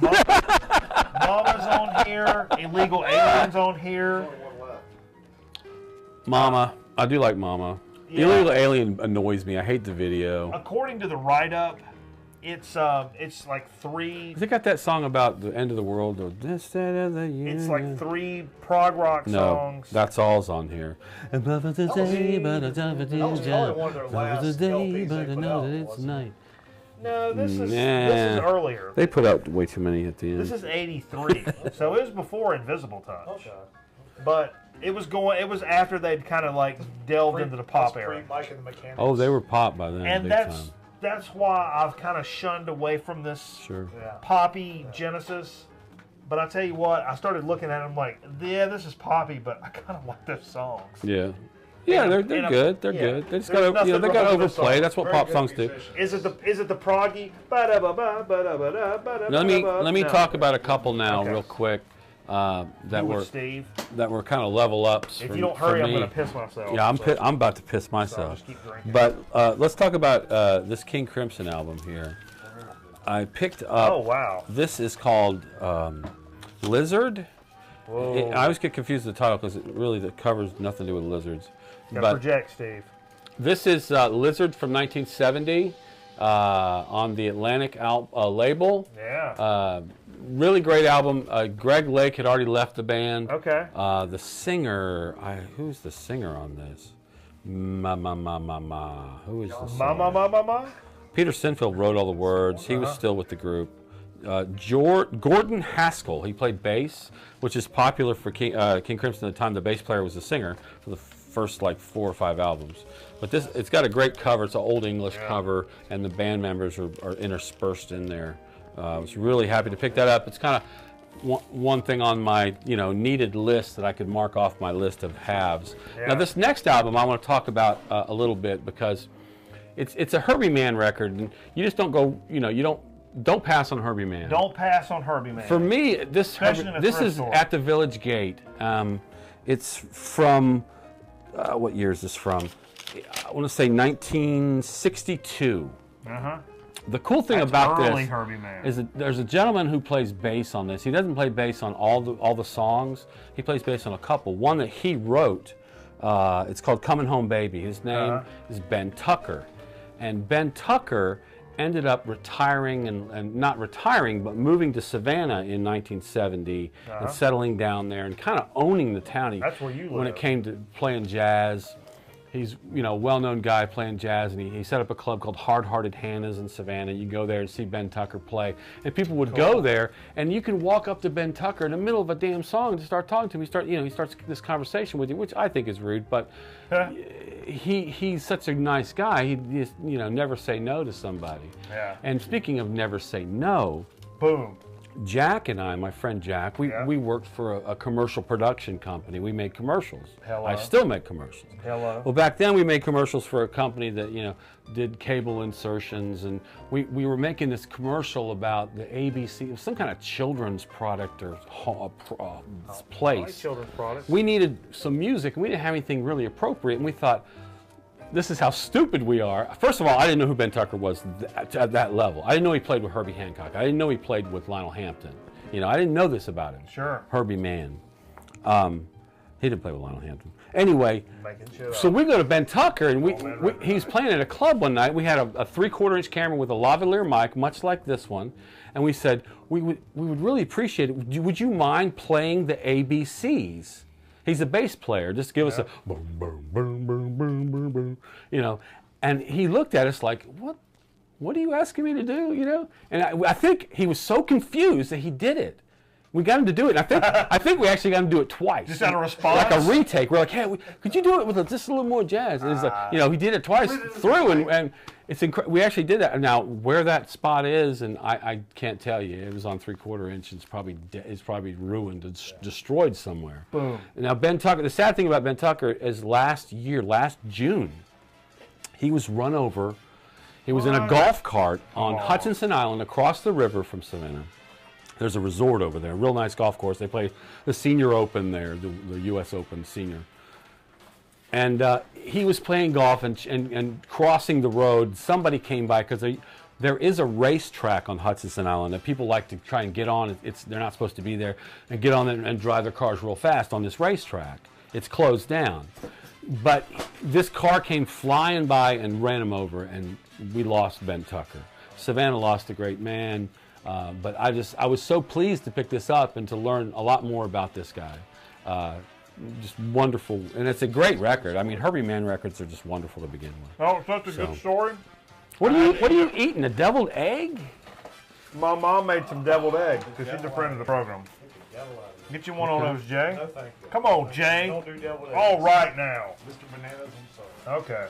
that. Mama's on here. Illegal Aliens on here. Mama. I do like Mama. Yeah. Illegal Alien annoys me. I hate the video. According to the write-up, it's like 3. Has it got that song about the end of the world? Or this, that, of the It's union? like 3 prog rock No, songs. that's all's on here. Above the day, but a That was probably one of their last the day, LPs but they I put know out, that it's wasn't it? night. No, this is Nah. earlier. They put out way too many at the end. This is '83, so it was before Invisible Touch. Okay. But it was after they'd kind of like delved into the pop era, Mike and the Mechanics. Oh, they were pop by then. and big that's time. that's why I've kind of shunned away from this Sure. Yeah. poppy Genesis. But I tell you what, I started looking at it, I'm like, yeah, this is poppy, but I kind of like those songs. Yeah. Yeah, they're in a- good. They're yeah. good. They just There's got to nothing they wrong got to with the overplay. song. That's what Very pop good songs do. musician. Is it the proggy? Let me No. talk about a couple now, Okay. real quick. That You were with Steve. kind of level ups. If for, you don't for hurry, I'm me. going to piss myself. Yeah, so- I'm about to piss so I'll myself. just keep drinking. But let's talk about this King Crimson album here. I picked up. Oh wow. This is called Lizard. Whoa. I always get confused with the title because the cover's nothing to do with lizards. Gotta But project, Steve. this is Lizard from 1970 on the Atlantic label. Yeah. Really great album. Greg Lake had already left the band. Okay. The singer, who's the singer on this? Who is the singer? Ma. Peter Sinfield wrote all the words. He was still with the group. Gordon Haskell, he played bass, which is popular for King Crimson at the time. The bass player was the singer for the first like 4 or 5 albums. But it's got a great cover. It's an old English cover, and the band members are interspersed in there. I was really happy to pick that up. It's kind of one thing on my needed list that I could mark off my list of haves. Yeah. Now this next album I want to talk about a little bit because it's a Herbie Mann record, and you just don't go, don't pass on Herbie Mann. Don't pass on Herbie Mann. For me, this Especially in a this thrift is store. at the Village Gate. It's from what year is this from? I want to say 1962. Uh-huh. The cool thing That's about early this Herbie Mann. is that there's a gentleman who plays bass on this. He doesn't play bass on all the songs. He plays bass on a couple. One that he wrote, it's called "Coming Home Baby." His name is Ben Tucker, and Ben Tucker ended up retiring and not retiring, but moving to Savannah in 1970 and settling down there and kind of owning the town. That's where you When live. it came to playing jazz. He's a well-known guy playing jazz, and he set up a club called Hard Hearted Hannah's in Savannah. You go there and see Ben Tucker play, and people would go there, and you can walk up to Ben Tucker in the middle of a damn song to start talking to him. He starts this conversation with you, which I think is rude, but he's such a nice guy. He just never say no to somebody. Yeah. And speaking of never say no, Boom. Jack and I, my friend Jack, we Yeah. worked for a commercial production company. We made commercials. Hello. I still make commercials. Hello. Well, back then we made commercials for a company that did cable insertions, and we were making this commercial about the ABC, it was some kind of children's product or I like place. children's products. We needed some music, and we didn't have anything really appropriate, and we thought, this is how stupid we are. First of all, I didn't know who Ben Tucker was at that level. I didn't know he played with Herbie Hancock. I didn't know he played with Lionel Hampton. I didn't know this about him. Sure. Herbie Mann. He didn't play with Lionel Hampton. Anyway, Making shit so up. we go to Ben Tucker, and man, he was playing at a club one night. We had a 3/4-inch camera with a lavalier mic, much like this one, and we said we would really appreciate it. Would you mind playing the ABCs? He's a bass player. Just give us a boom, boom, boom, boom, boom, boom, boom. And he looked at us like, what are you asking me to do? And I think he was so confused that he did it. We got him to do it. And I think we actually got him to do it twice. Just out of response? Like a retake. We're like, hey, could you do it with just a little more jazz? And it's like, he did it twice through, and it's we actually did that. Now, where that spot is, and I can't tell you. It was on 3/4 inch. It's probably ruined. It's destroyed somewhere. Boom. Now, Ben Tucker, the sad thing about Ben Tucker is last June, he was run over. He was in a golf cart on Hutchinson Island across the river from Savannah. There's a resort over there, a real nice golf course. They play the Senior Open there, the U.S. Open Senior. And he was playing golf and crossing the road. Somebody came by because there is a racetrack on Hutchinson Island that people like to try and get on. They're not supposed to be there, and get on there and drive their cars real fast on this racetrack. It's closed down. But this car came flying by and ran him over, and we lost Ben Tucker. Savannah lost a great man. But I was so pleased to pick this up and to learn a lot more about this guy. Just wonderful, and it's a great record. I mean, Herbie Mann records are just wonderful to begin with. Oh, such a good story. What are you eating? A deviled egg? My mom made some deviled eggs because she's a friend of the program. Get you one on those, Jay. No, thank you. Come on, Jay. Don't do deviled eggs. All right now. Mr. Bananas, I'm sorry. Okay.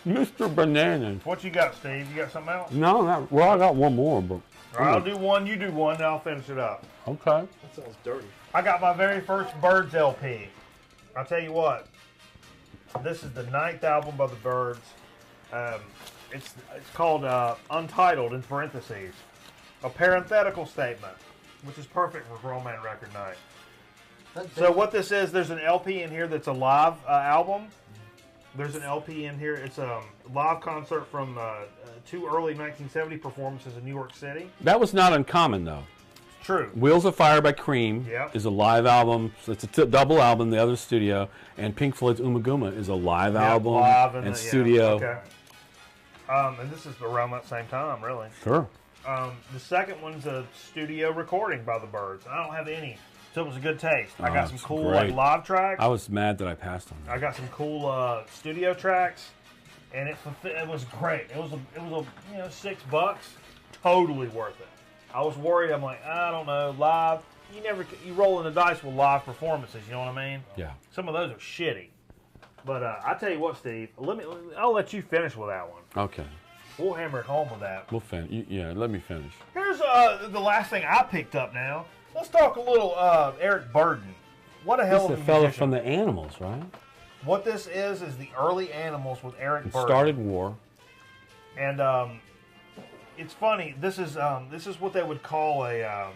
Mr. Bananas. What you got, Steve? You got something else? No, I got one more, but All right, I'll do one, you do one, then I'll finish it up. okay. That sounds dirty. I got my very first Birds LP. I'll tell you what. This is the 9th album by the Byrds. It's called Untitled in parentheses. A parenthetical statement, which is perfect for Grown Man Record Night. So what this is, there's an LP in here that's a live album. There's an LP in here. It's a live concert from 2 early 1970 performances in New York City. That was not uncommon, though. True. Wheels of Fire by Cream Yep. is a live album. So it's a double album, the other studio. And Pink Floyd's Umaguma is a live album live and yeah, studio. Okay. And this is around that same time, really. Sure. The second one's a studio recording by the Byrds. I don't have any, so it was a good taste. I got some that's cool great. like live tracks. I was mad that I passed on that. I got some cool studio tracks, and it was great. It was a $6, totally worth it. I was worried. I'm like, I don't know, live. You roll in the dice with live performances. You know what I mean? Yeah. Some of those are shitty. But I tell you what, Steve. I'll let you finish with that one. Okay. We'll hammer it home with that. We'll finish. Yeah, let me finish. Here's the last thing I picked up now. Let's talk a little Eric Burden. What a hell This of is a the fella musician. from the Animals, right? What this is the early Animals with Eric It Burden. started war. And it's funny. This is what they would call a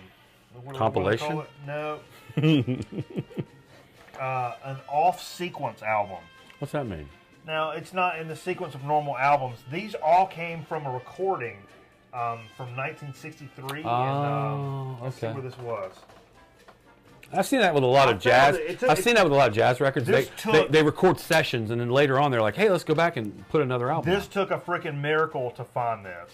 what do they call Compilation? it? No. An off-sequence album. What's that mean? Now, it's not in the sequence of normal albums. These all came from a recording from 1963. Oh, let's see okay. where this was. I've seen that with a lot I of jazz. found it. I've seen that with a lot of jazz records. This They record sessions, and then later on they're like, "Hey, let's go back and put another album." This out." took a freaking miracle to find this.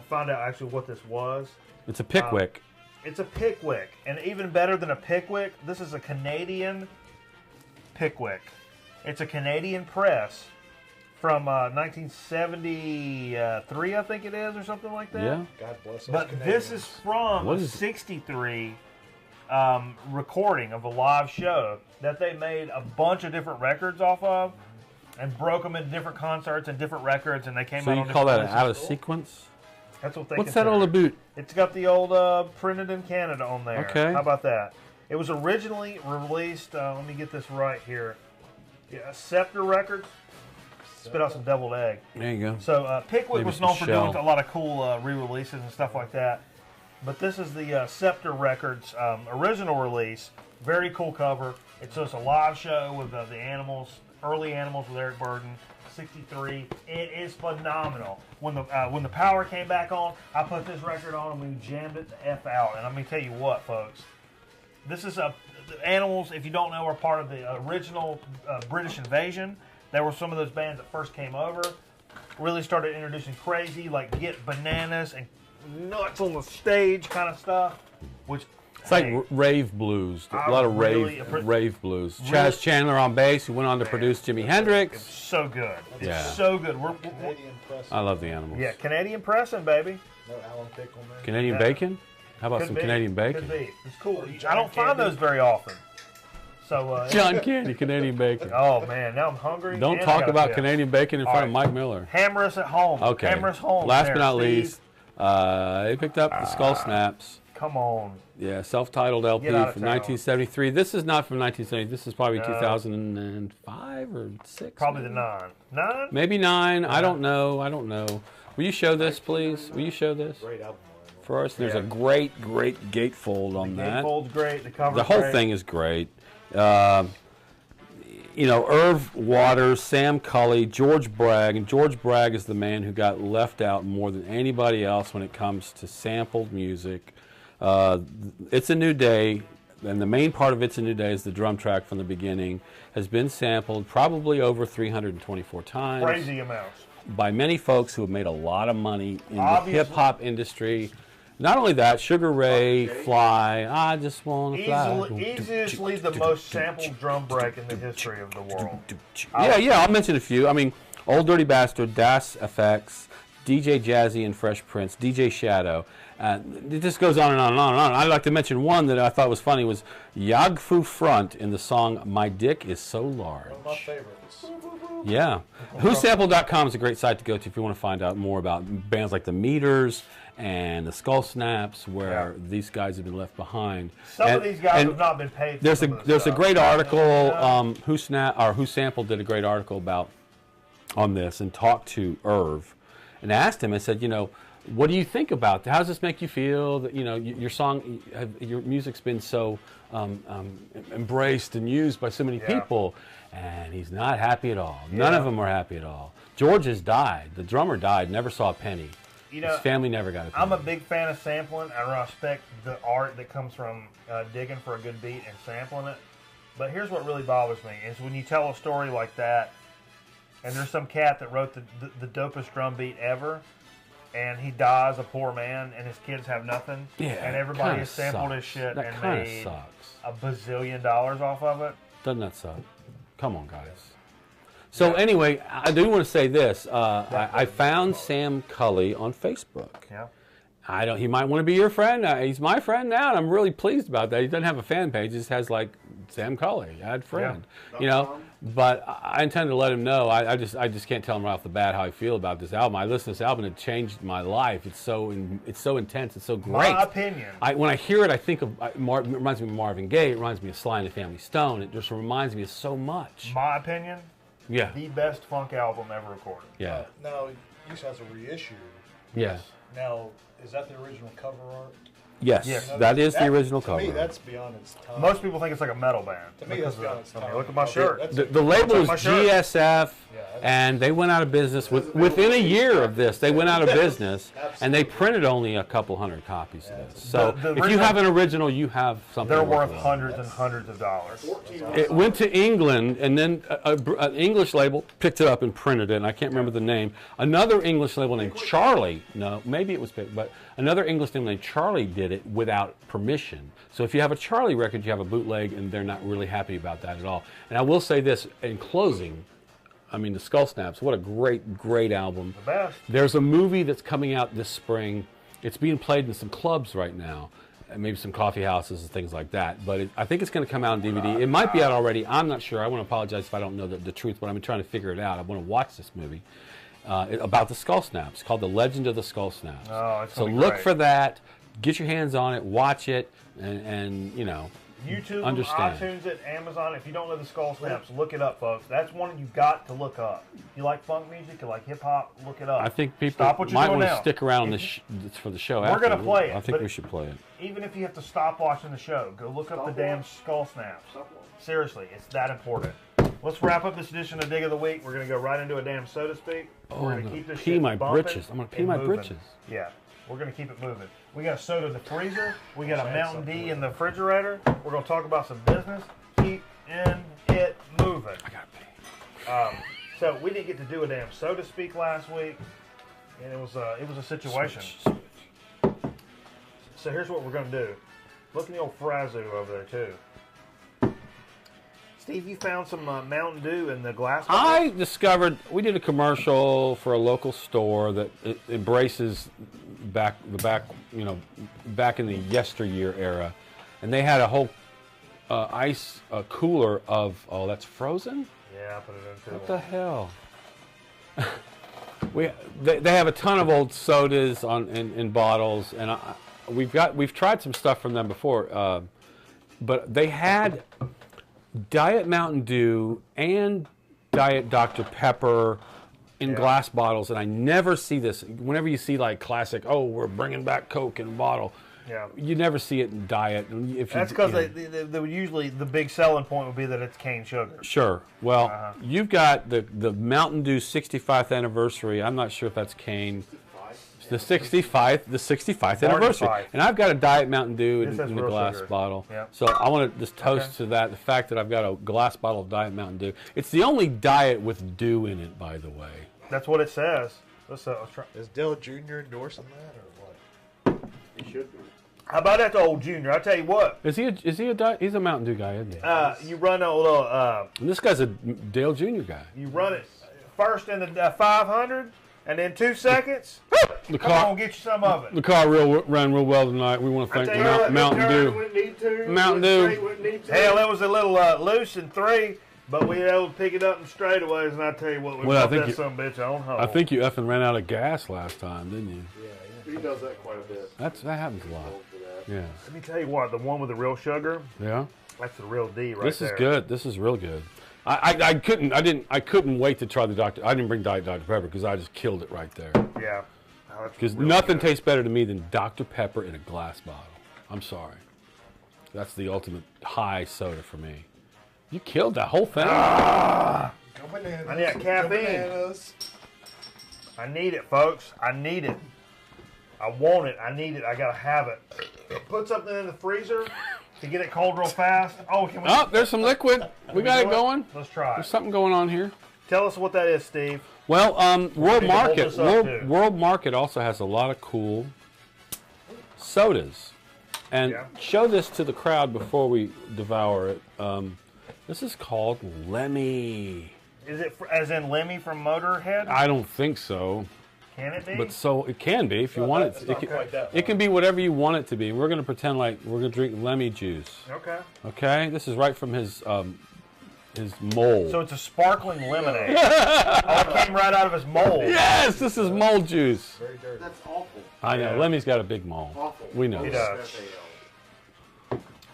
Find out actually what this was. It's a Pickwick. It's a Pickwick, and even better than a Pickwick, this is a Canadian Pickwick. It's a Canadian press from 1973, I think it is, or something like that. Yeah. God bless us. But this Canadians. is from What a is it? 63 recording of a live show that they made a bunch of different records off of and broke them into different concerts and different records, and they came So out you on call that an different out of releases. sequence? That's what they What's that consider all it. about? It's got the old printed in Canada on there. Okay. How about that? It was originally released, let me get this right here. Yeah, Scepter Records. Spit out some deviled egg. There you go. So Pickwick Maybe was some known for doing shell. a lot of cool re-releases and stuff like that. But this is the Scepter Records original release. Very cool cover. It's just a live show with the Animals, early Animals with Eric Burden. 63. It is phenomenal. When the power came back on, I put this record on and we jammed it the F out. And I'm going to tell you what, folks. This is the Animals, if you don't know, are part of the original British invasion. They were some of those bands that first came over. Really started introducing crazy, like get bananas and nuts on the stage kind of stuff. Which It's like rave blues. A I lot of really rave blues. really- Chaz Chandler on bass, who went on to produce Jimi it's Hendrix. so good. It's Yeah. so good. Canadian press. I love the Animals. Yeah, Canadian pressing, baby. No Alan Pickle, man. Canadian Yeah. bacon? How about Could some be. Canadian bacon? Could be. It's cool. John I don't find Candy. those very often. So, John Candy, Canadian bacon. oh man, now I'm hungry. Don't and I talk gotta about piss. Canadian bacon in All front of right. Mike Miller. Hammer us at home. Okay. Hammer us home. Last there, but not Steve. least, they picked up the Skull Snaps. Come on. Yeah, self-titled LP Get from out of town. 1973. This is not from 1970. This is probably No. 2005 or 6. Probably the maybe? 9. 9? Maybe 9. I don't know. Will you show this, please? Will you show this Great album. for us? There's Yeah. a great gatefold on that. Gatefold's great. The cover's The whole great. thing is great. Irv Waters, Sam Cully, George Bragg, and George Bragg is the man who got left out more than anybody else when it comes to sampled music. It's a New Day, and the main part of It's a New Day is the drum track from the beginning, has been sampled probably over 324 times Crazy amounts. by many folks who have made a lot of money in Obviously. the hip-hop industry. Not only that, Sugar Ray, Fly, I Just Want to Fly. Easily the most sampled drum break in the history of the world. Yeah, I'll mention a few. I mean, Old Dirty Bastard, Das FX, DJ Jazzy and Fresh Prince, DJ Shadow. It just goes on and on and on and on. I'd like to mention one that I thought was funny was Yagfu Front in the song My Dick Is So Large. One of my favorites. Yeah. WhoSampled.com is a great site to go to if you want to find out more about bands like The Meters and the Skull Snaps, where these guys have been left behind. Some And- of these guys and have not been paid. For There's some a of the there's a stuff. great article. Who Sampled did a great article about on this and talked to Irv, and asked him. I said, what do you think about that? How does this make you feel? That your song, your music's been so embraced and used by so many people, and he's not happy at all. None of them are happy at all. George has died. The drummer died. Never saw a penny. His family never got a penny. I'm a big fan of sampling. I respect the art that comes from digging for a good beat and sampling it. But here's what really bothers me is when you tell a story like that, and there's some cat that wrote the dopest drum beat ever, and he dies a poor man, and his kids have nothing, and everybody has sampled his shit That and kind of made sucks. a bazillion dollars off of it. Doesn't that suck? Come on, guys. So anyway, I do want to say this. I found Sam Cully on Facebook. Yeah. He might want to be your friend. He's my friend now, and I'm really pleased about that. He doesn't have a fan page. He just has like Sam Cully, add friend. But I intend to let him know. I just can't tell him right off the bat how I feel about this album. I listened to this album, and it changed my life. It's so intense. It's so great. My opinion. When I hear it, I think of it reminds me of Marvin Gaye. It reminds me of Sly and the Family Stone. It just reminds me of so much. My opinion. Yeah. The best funk album ever recorded. Yeah. Now, Use has a reissue. Yeah. Now, is that the original cover art? Yes. That is the original cover. To me, that's beyond its time. Most people think it's like a metal band. To me, that's beyond its time. Look at my shirt. The label is my shirt. GSF, and they went out of business within a year of this. They went out of business, and they printed only a couple hundred copies of this. So The if you original- have an original, you have something. They're worth worthwhile. hundreds and hundreds of dollars. It went to England, and then an English label picked it up and printed it, and I can't remember the name. Another English label named Charlie, no, maybe it was picked, but another English label named Charlie did it without permission. So if you have a Charlie record, you have a bootleg, and they're not really happy about that at all. And I will say this, in closing, the Skull Snaps, what a great, great album. The best. There's a movie that's coming out this spring. It's being played in some clubs right now, and maybe some coffee houses and things like that. But I think it's going to come out on DVD. It might be out already. I'm not sure. I want to apologize if I don't know the truth, but I've been trying to figure it out. I want to watch this movie about the Skull Snaps. It's called The Legend of the Skull Snaps. Oh, it's so gonna be look great. for that. Get your hands on it. Watch it, and YouTube, understand. iTunes, it, Amazon. If you don't know the Skull Snaps, look it up, folks. That's one you've got to look up. You like funk music, you like hip hop, look it up. I think people Stop what you're might doing want to now. stick around on this for the show. We're gonna after. play it, I think but- we should play it. Even if you have to stop watching the show, go look up the damn Skull Snaps. Seriously, it's that important. Let's wrap up this edition of Dig of the Week. We're going to go right into a damn soda speak. Oh, We're I'm going to gonna keep this pee shit my bumping britches. I'm gonna pee and my moving. britches. Yeah, we're going to keep it moving. We got a soda in the freezer. We got a Mountain D in the refrigerator. We're going to talk about some business. Keep it moving. I gotta pee. So we didn't get to do a damn soda speak last week, and it was a situation. So here's what we're going to do. Look at the old Frazu over there too. Steve, you found some Mountain Dew in the glass bottle? I discovered we did a commercial for a local store that embraces back in the yesteryear era, and they had a whole ice cooler of that's frozen. Yeah, I put it in too. What the hell? They have a ton of old sodas in bottles, and we've tried some stuff from them before, but they had Diet Mountain Dew and Diet Dr. Pepper in glass bottles, and I never see this. Whenever you see like classic, we're bringing back Coke in a bottle. Yeah. You never see it in Diet. That's because they usually the big selling point would be that it's cane sugar. Sure. Well, you've got the Mountain Dew 65th anniversary. I'm not sure if that's cane. The 65th anniversary. And I've got a Diet Mountain Dew in a glass bottle. Yep. So I want to just toast to that, the fact that I've got a glass bottle of Diet Mountain Dew. It's the only diet with dew in it, by the way. That's what it says. Let's try. Is Dale Jr. endorsing that or what? He should be. How about that, old Junior? I tell you what. He's a Mountain Dew guy, isn't he? You run a little. And this guy's a Dale Jr. guy. You run it first in the 500, and then 2 seconds. The Come on, get you some of it. The car ran real well tonight. We want to thank Mountain Dew. Mountain Dew. Hell, it was a little loose in 3, but we were able to pick it up in straightaways, and I tell you what, we Well, I brought think that you- some bitch on home. I think you effing ran out of gas last time, didn't you? He does that quite a bit. That happens a lot. Yeah. Let me tell you what, the one with the real sugar, Yeah. that's the real D right This there. is good. This is real good. I couldn't wait to try the Dr. I didn't bring Diet Dr. Pepper because I just killed it right there. Yeah. Oh, that's Because really nothing good. tastes better to me than Dr. Pepper in a glass bottle. I'm sorry. That's the ultimate high soda for me. You killed that whole thing. Ah! Go bananas. I need that Go caffeine. bananas. I need it, folks. I need it. I want it. I need it. I gotta have it. Put something in the freezer to get it cold real fast. Oh, can we? Oh, there's some liquid. We got do it going. Let's try There's it. something going on here. Tell us what that is, Steve. Well, World need to hold Market. this up, too. World Market also has a lot of cool sodas. And Yeah. show this to the crowd before we devour it. This is called Lemmy. Is it as in Lemmy from Motorhead? I don't think so, Can it be? but so it can be if you want it. It's not It quite that it can be whatever you want it to be. We're going to pretend like we're going to drink Lemmy juice. Okay. Okay, this is right from his mold. So it's a sparkling lemonade. Oh, it came right out of his mold. Yes, this is mold juice. Very dirty. That's awful. I know. Yeah. Lemmy's got a big mold. Awful. We know. He this. does.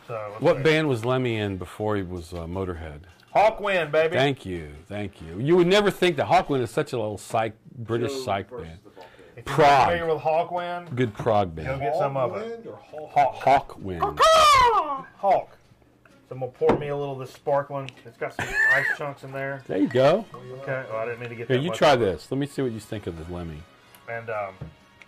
So let's What see. band was Lemmy in before he was Motorhead? Hawkwind, baby. Thank you, thank you. You would never think that Hawkwind is such a little British psych band. If you're Prague. familiar with Hawkwind, Good prog go band. get some of it. Hawkwind or Hawk? Hawk. Hawkwind. Hawk. So I'm gonna pour me a little of this sparkling. It's got some ice chunks in there. There you go. Okay. Oh, I didn't mean to get Here, that you much try of it. this. Let me see what you think of the Lemmy. And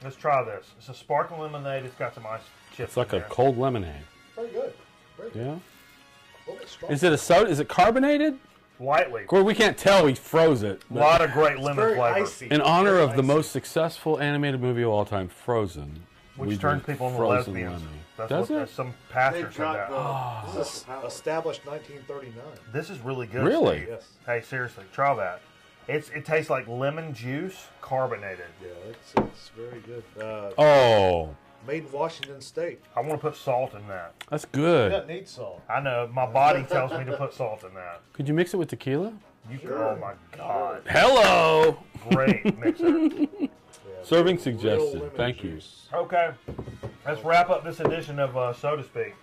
let's try this. It's a sparkling lemonade. It's got some ice chips. It's like in a there. cold lemonade. Very good. Very good. Yeah. A little bit strong. Is it a soda? Is it carbonated? Lightly. Of course, we can't tell. We froze it. A lot of great lemon Very flavor, icy. In honor Very of the icy. most successful animated movie of all time, Frozen. we which turns drink people into frozen lesbians. Lemmy. That's Does what it? some pastor They've said got that. the This is established 1939. This is really good. Really? Steve. Yes. Hey, seriously, try that. It tastes like lemon juice carbonated. Yeah, it's very good. Oh, Made in Washington State. I want to put salt in that. that's It good. doesn't need salt. I know my body tells me to put salt in that. Could you mix it with tequila? You oh my god, Hello. great mixer. Yeah, Serving real suggested. lemon Thank you. juice. Okay, let's wrap up this edition of So to Speak.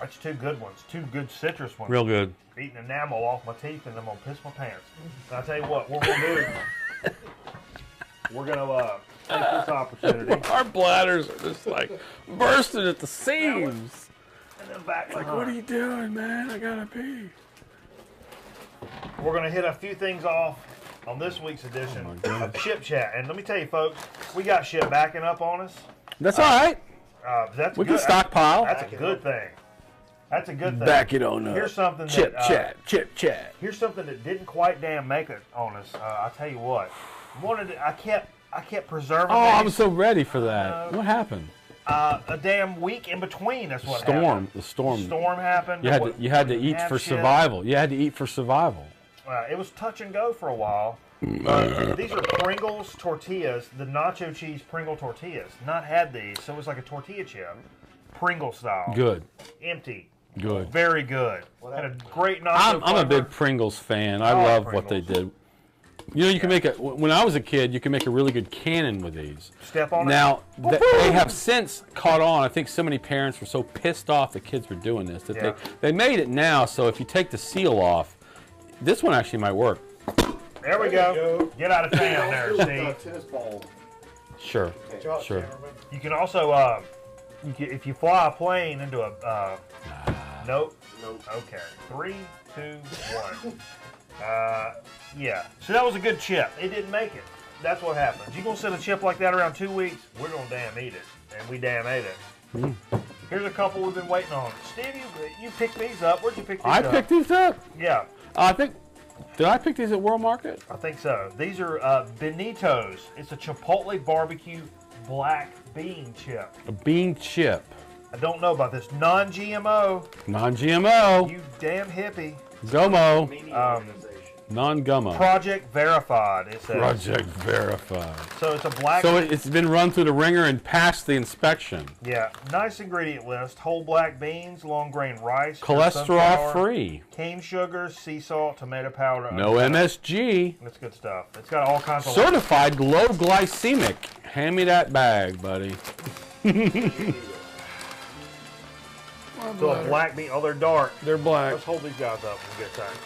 That's two good ones, two good citrus ones. Real good. Eating enamel off my teeth and I'm gonna piss my pants. And I'll tell you what we're gonna do. We're gonna take this opportunity Our bladders are just like bursting at the seams. and then back Like, what are you doing, man? I gotta pee. We're gonna hit a few things off on this week's edition of Ship Chat. And let me tell you, folks, we got shit backing up on us. That's all right. That's We good. can stockpile. That's a good thing. That's a good thing. Back it on up. Here's something Chip that chat. Chip chat. here's something that didn't quite damn make it on us. I'll tell you what. I kept preserving. Oh, I these. was so ready for that. What happened? A damn week in between. That's what Storm. happened. The storm. Storm happened. You had to eat Have for shit. survival. You had to eat for survival. It was touch and go for a while. These are Pringles tortillas, the nacho cheese Pringle tortillas. Not had these, so it was like a tortilla chip, Pringle style. Good. Empty. Good. Very good. Had a great nacho I'm a flavor. big Pringles fan. I like love what they Pringles. did. You know, you can make a. When I was a kid, you can make a really good cannon with these. Step on Now, they have since caught on. I think so many parents were so pissed off the kids were doing this that Yeah. they made it now. So if you take the seal off, this one actually might work. it. There we go. Get out of town there, Steve. Tennis ball. Sure. Good job, Sure. cameraman. You can also, if you fly a plane into a, nope. Okay. 3, 2, 1. Yeah. So that was a good chip. It didn't make it. That's what happens. You gonna set a chip like that around 2 weeks? We're gonna damn eat it, and we damn ate it. Here's a couple we've been waiting on. Steve, you picked these up. Where'd you pick these I up? picked these up. Yeah, I think. Did I pick these at World Market? I think so. These are Benito's. It's a Chipotle barbecue black bean chip. A bean chip, I don't know about this. Non-GMO. non-GMO. You damn hippie. Gomo. Non-gummo. Project Verified. It says. Project Verified. So it's a black. So it's been run through the ringer and passed the inspection. Yeah, nice ingredient list: whole black beans, long grain rice, sunflower, Cholesterol-free. cane sugar, sea salt, tomato powder. No MSG. That's good stuff. It's got all kinds of. Certified low glycemic. Hand me that bag, buddy. So a black bean. Oh, they're dark. They're black. Let's hold these guys up and get a second.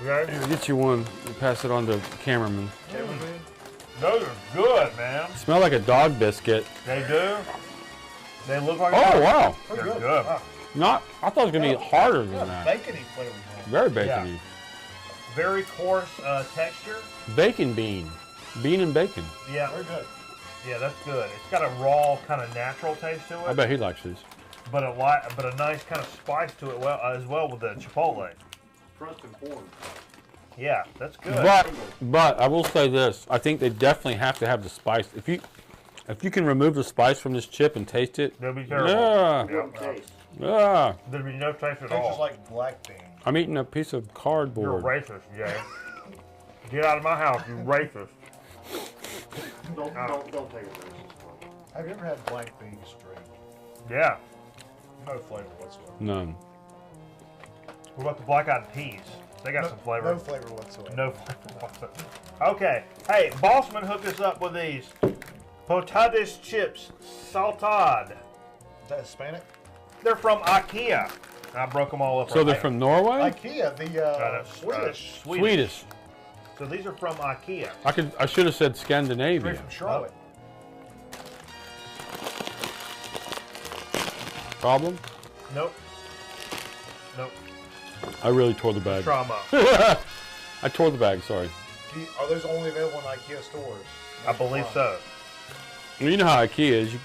Okay. Here, get you one. And pass it on to cameraman. Those are good, man. Smell like a dog biscuit. They do. They look like. Oh wow! They're good. Not. I thought it was gonna be harder than that. Bacony flavors. Very bacony. Very coarse texture. Bacon bean. Bean and bacon. Yeah. Very good. Yeah, that's good. It's got a raw, kind of natural taste to it. I bet he likes these. But a nice kind of spice to it as well with the chipotle. Crust and corn. Yeah, that's good. But I will say this: I think they definitely have to have the spice. If you can remove the spice from this chip and taste it, They'll be terrible. yeah. There'll be no taste at Tastes all. just like black bean. I'm eating a piece of You're cardboard. racist, Jay. Get out of my house, you racist. Don't take it racist. Have you ever had black bean straight? Yeah. No flavor whatsoever. None. What about the black-eyed peas? They got some flavor. No flavor whatsoever. No flavor whatsoever. Okay. Hey, Bossman hooked us up with these patatas chips saltad. Is that Hispanic? They're from IKEA. I broke them all up. So they're from Norway? IKEA, the Swedish. Swedish. So these are from IKEA. I should have said Straight Scandinavia. from Charlotte. Problem? Nope. Nope. I really tore the bag. Try 'em up. I tore the bag. Sorry. Are those only available in IKEA stores? I believe so. Well, you know how IKEA is. You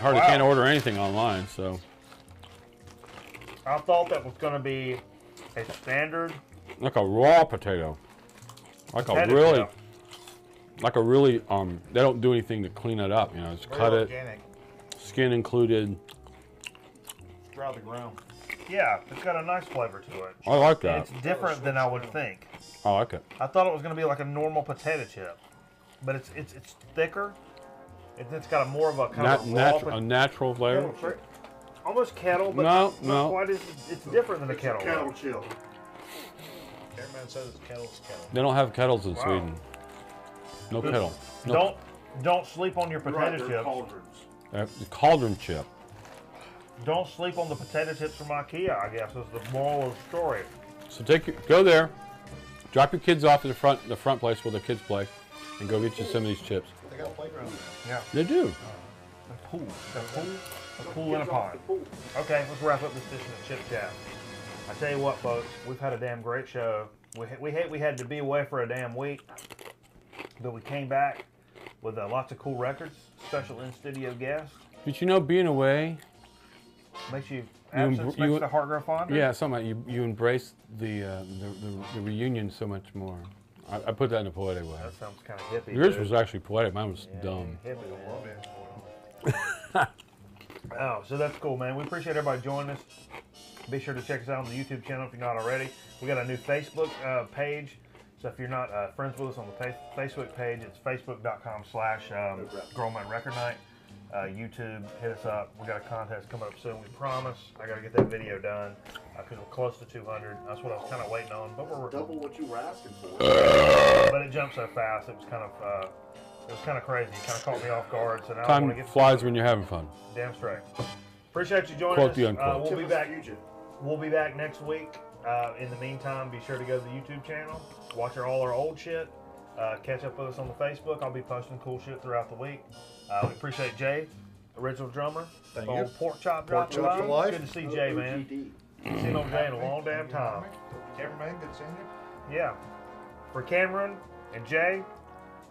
hardly Wow. can't order anything online. So I thought that was going to be a standard. like a raw potato. Like a potato really, chip. like a really. They don't do anything to clean it up. You know, just Very cut it, organic. skin included. Straight out of the ground. Yeah, it's got a nice flavor to it. I like And that. it's different than I would think. I like it. I thought it was going to be like a normal potato chip, but it's thicker. It's got a more of a kind of a raw A natural flavor. almost kettle, but No, not no. quite as. It's different than a kettle. Kettle chip. Cameraman says it's kettle's kettle. They don't have kettles in Wow. Sweden. No kettle. No. Don't sleep on your potato Right, they're chips. cauldrons. Cauldron chip. Don't sleep on the potato chips from IKEA. I guess is the moral of the story. So go there, drop your kids off at the front place where the kids play, and go get you some of these chips. They got a playground there. Yeah. They do. A pool. A pool in a pond. Okay, let's wrap up this Fish and Chip chat. I tell you what, folks, we've had a damn great show. We had to be away for a damn week, but we came back with lots of cool records, special in-studio guests. Did you know being away? Makes you absence makes the heart grow fonder. Yeah, something like you embrace the reunion so much more. I put that in a poetic way. That sounds kind of hippie. Yours dude. was actually poetic. Mine was Yeah, dumb. hippie, man. Oh, so that's cool, man. We appreciate everybody joining us. Be sure to check us out on the YouTube channel if you're not already. We got a new Facebook page. So if you're not friends with us on the Facebook page, it's facebook.com/Grown Man Record Night. YouTube, hit us up. We got a contest coming up soon. We promise. I got to get that video done because we're close to 200. That's what I was kind of waiting on. But we're Double what you were asking for. but it jumped so fast. It was kind of crazy. It kind of caught me off guard. So now I want to Time get flies when you're having fun. damn straight. Appreciate you joining Quote us. the unquote. We'll be back. Future. We'll be back next week. In the meantime, be sure to go to the YouTube channel, watch all our old shit, catch up with us on the Facebook. I'll be posting cool shit throughout the week. We appreciate Jay, original drummer. Thank old you. Pork Chop Pork dropping Chop for by. life. Good to see Jay, man. Seen old Jay in a long damn time. Cameraman, good seeing you. Yeah. For Cameron and Jay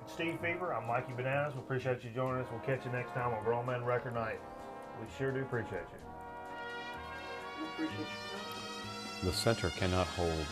and Steve Fever, I'm Mikey Bananas. We appreciate you joining us. We'll catch you next time on Grown Man Record Night. We sure do appreciate you. The center cannot hold.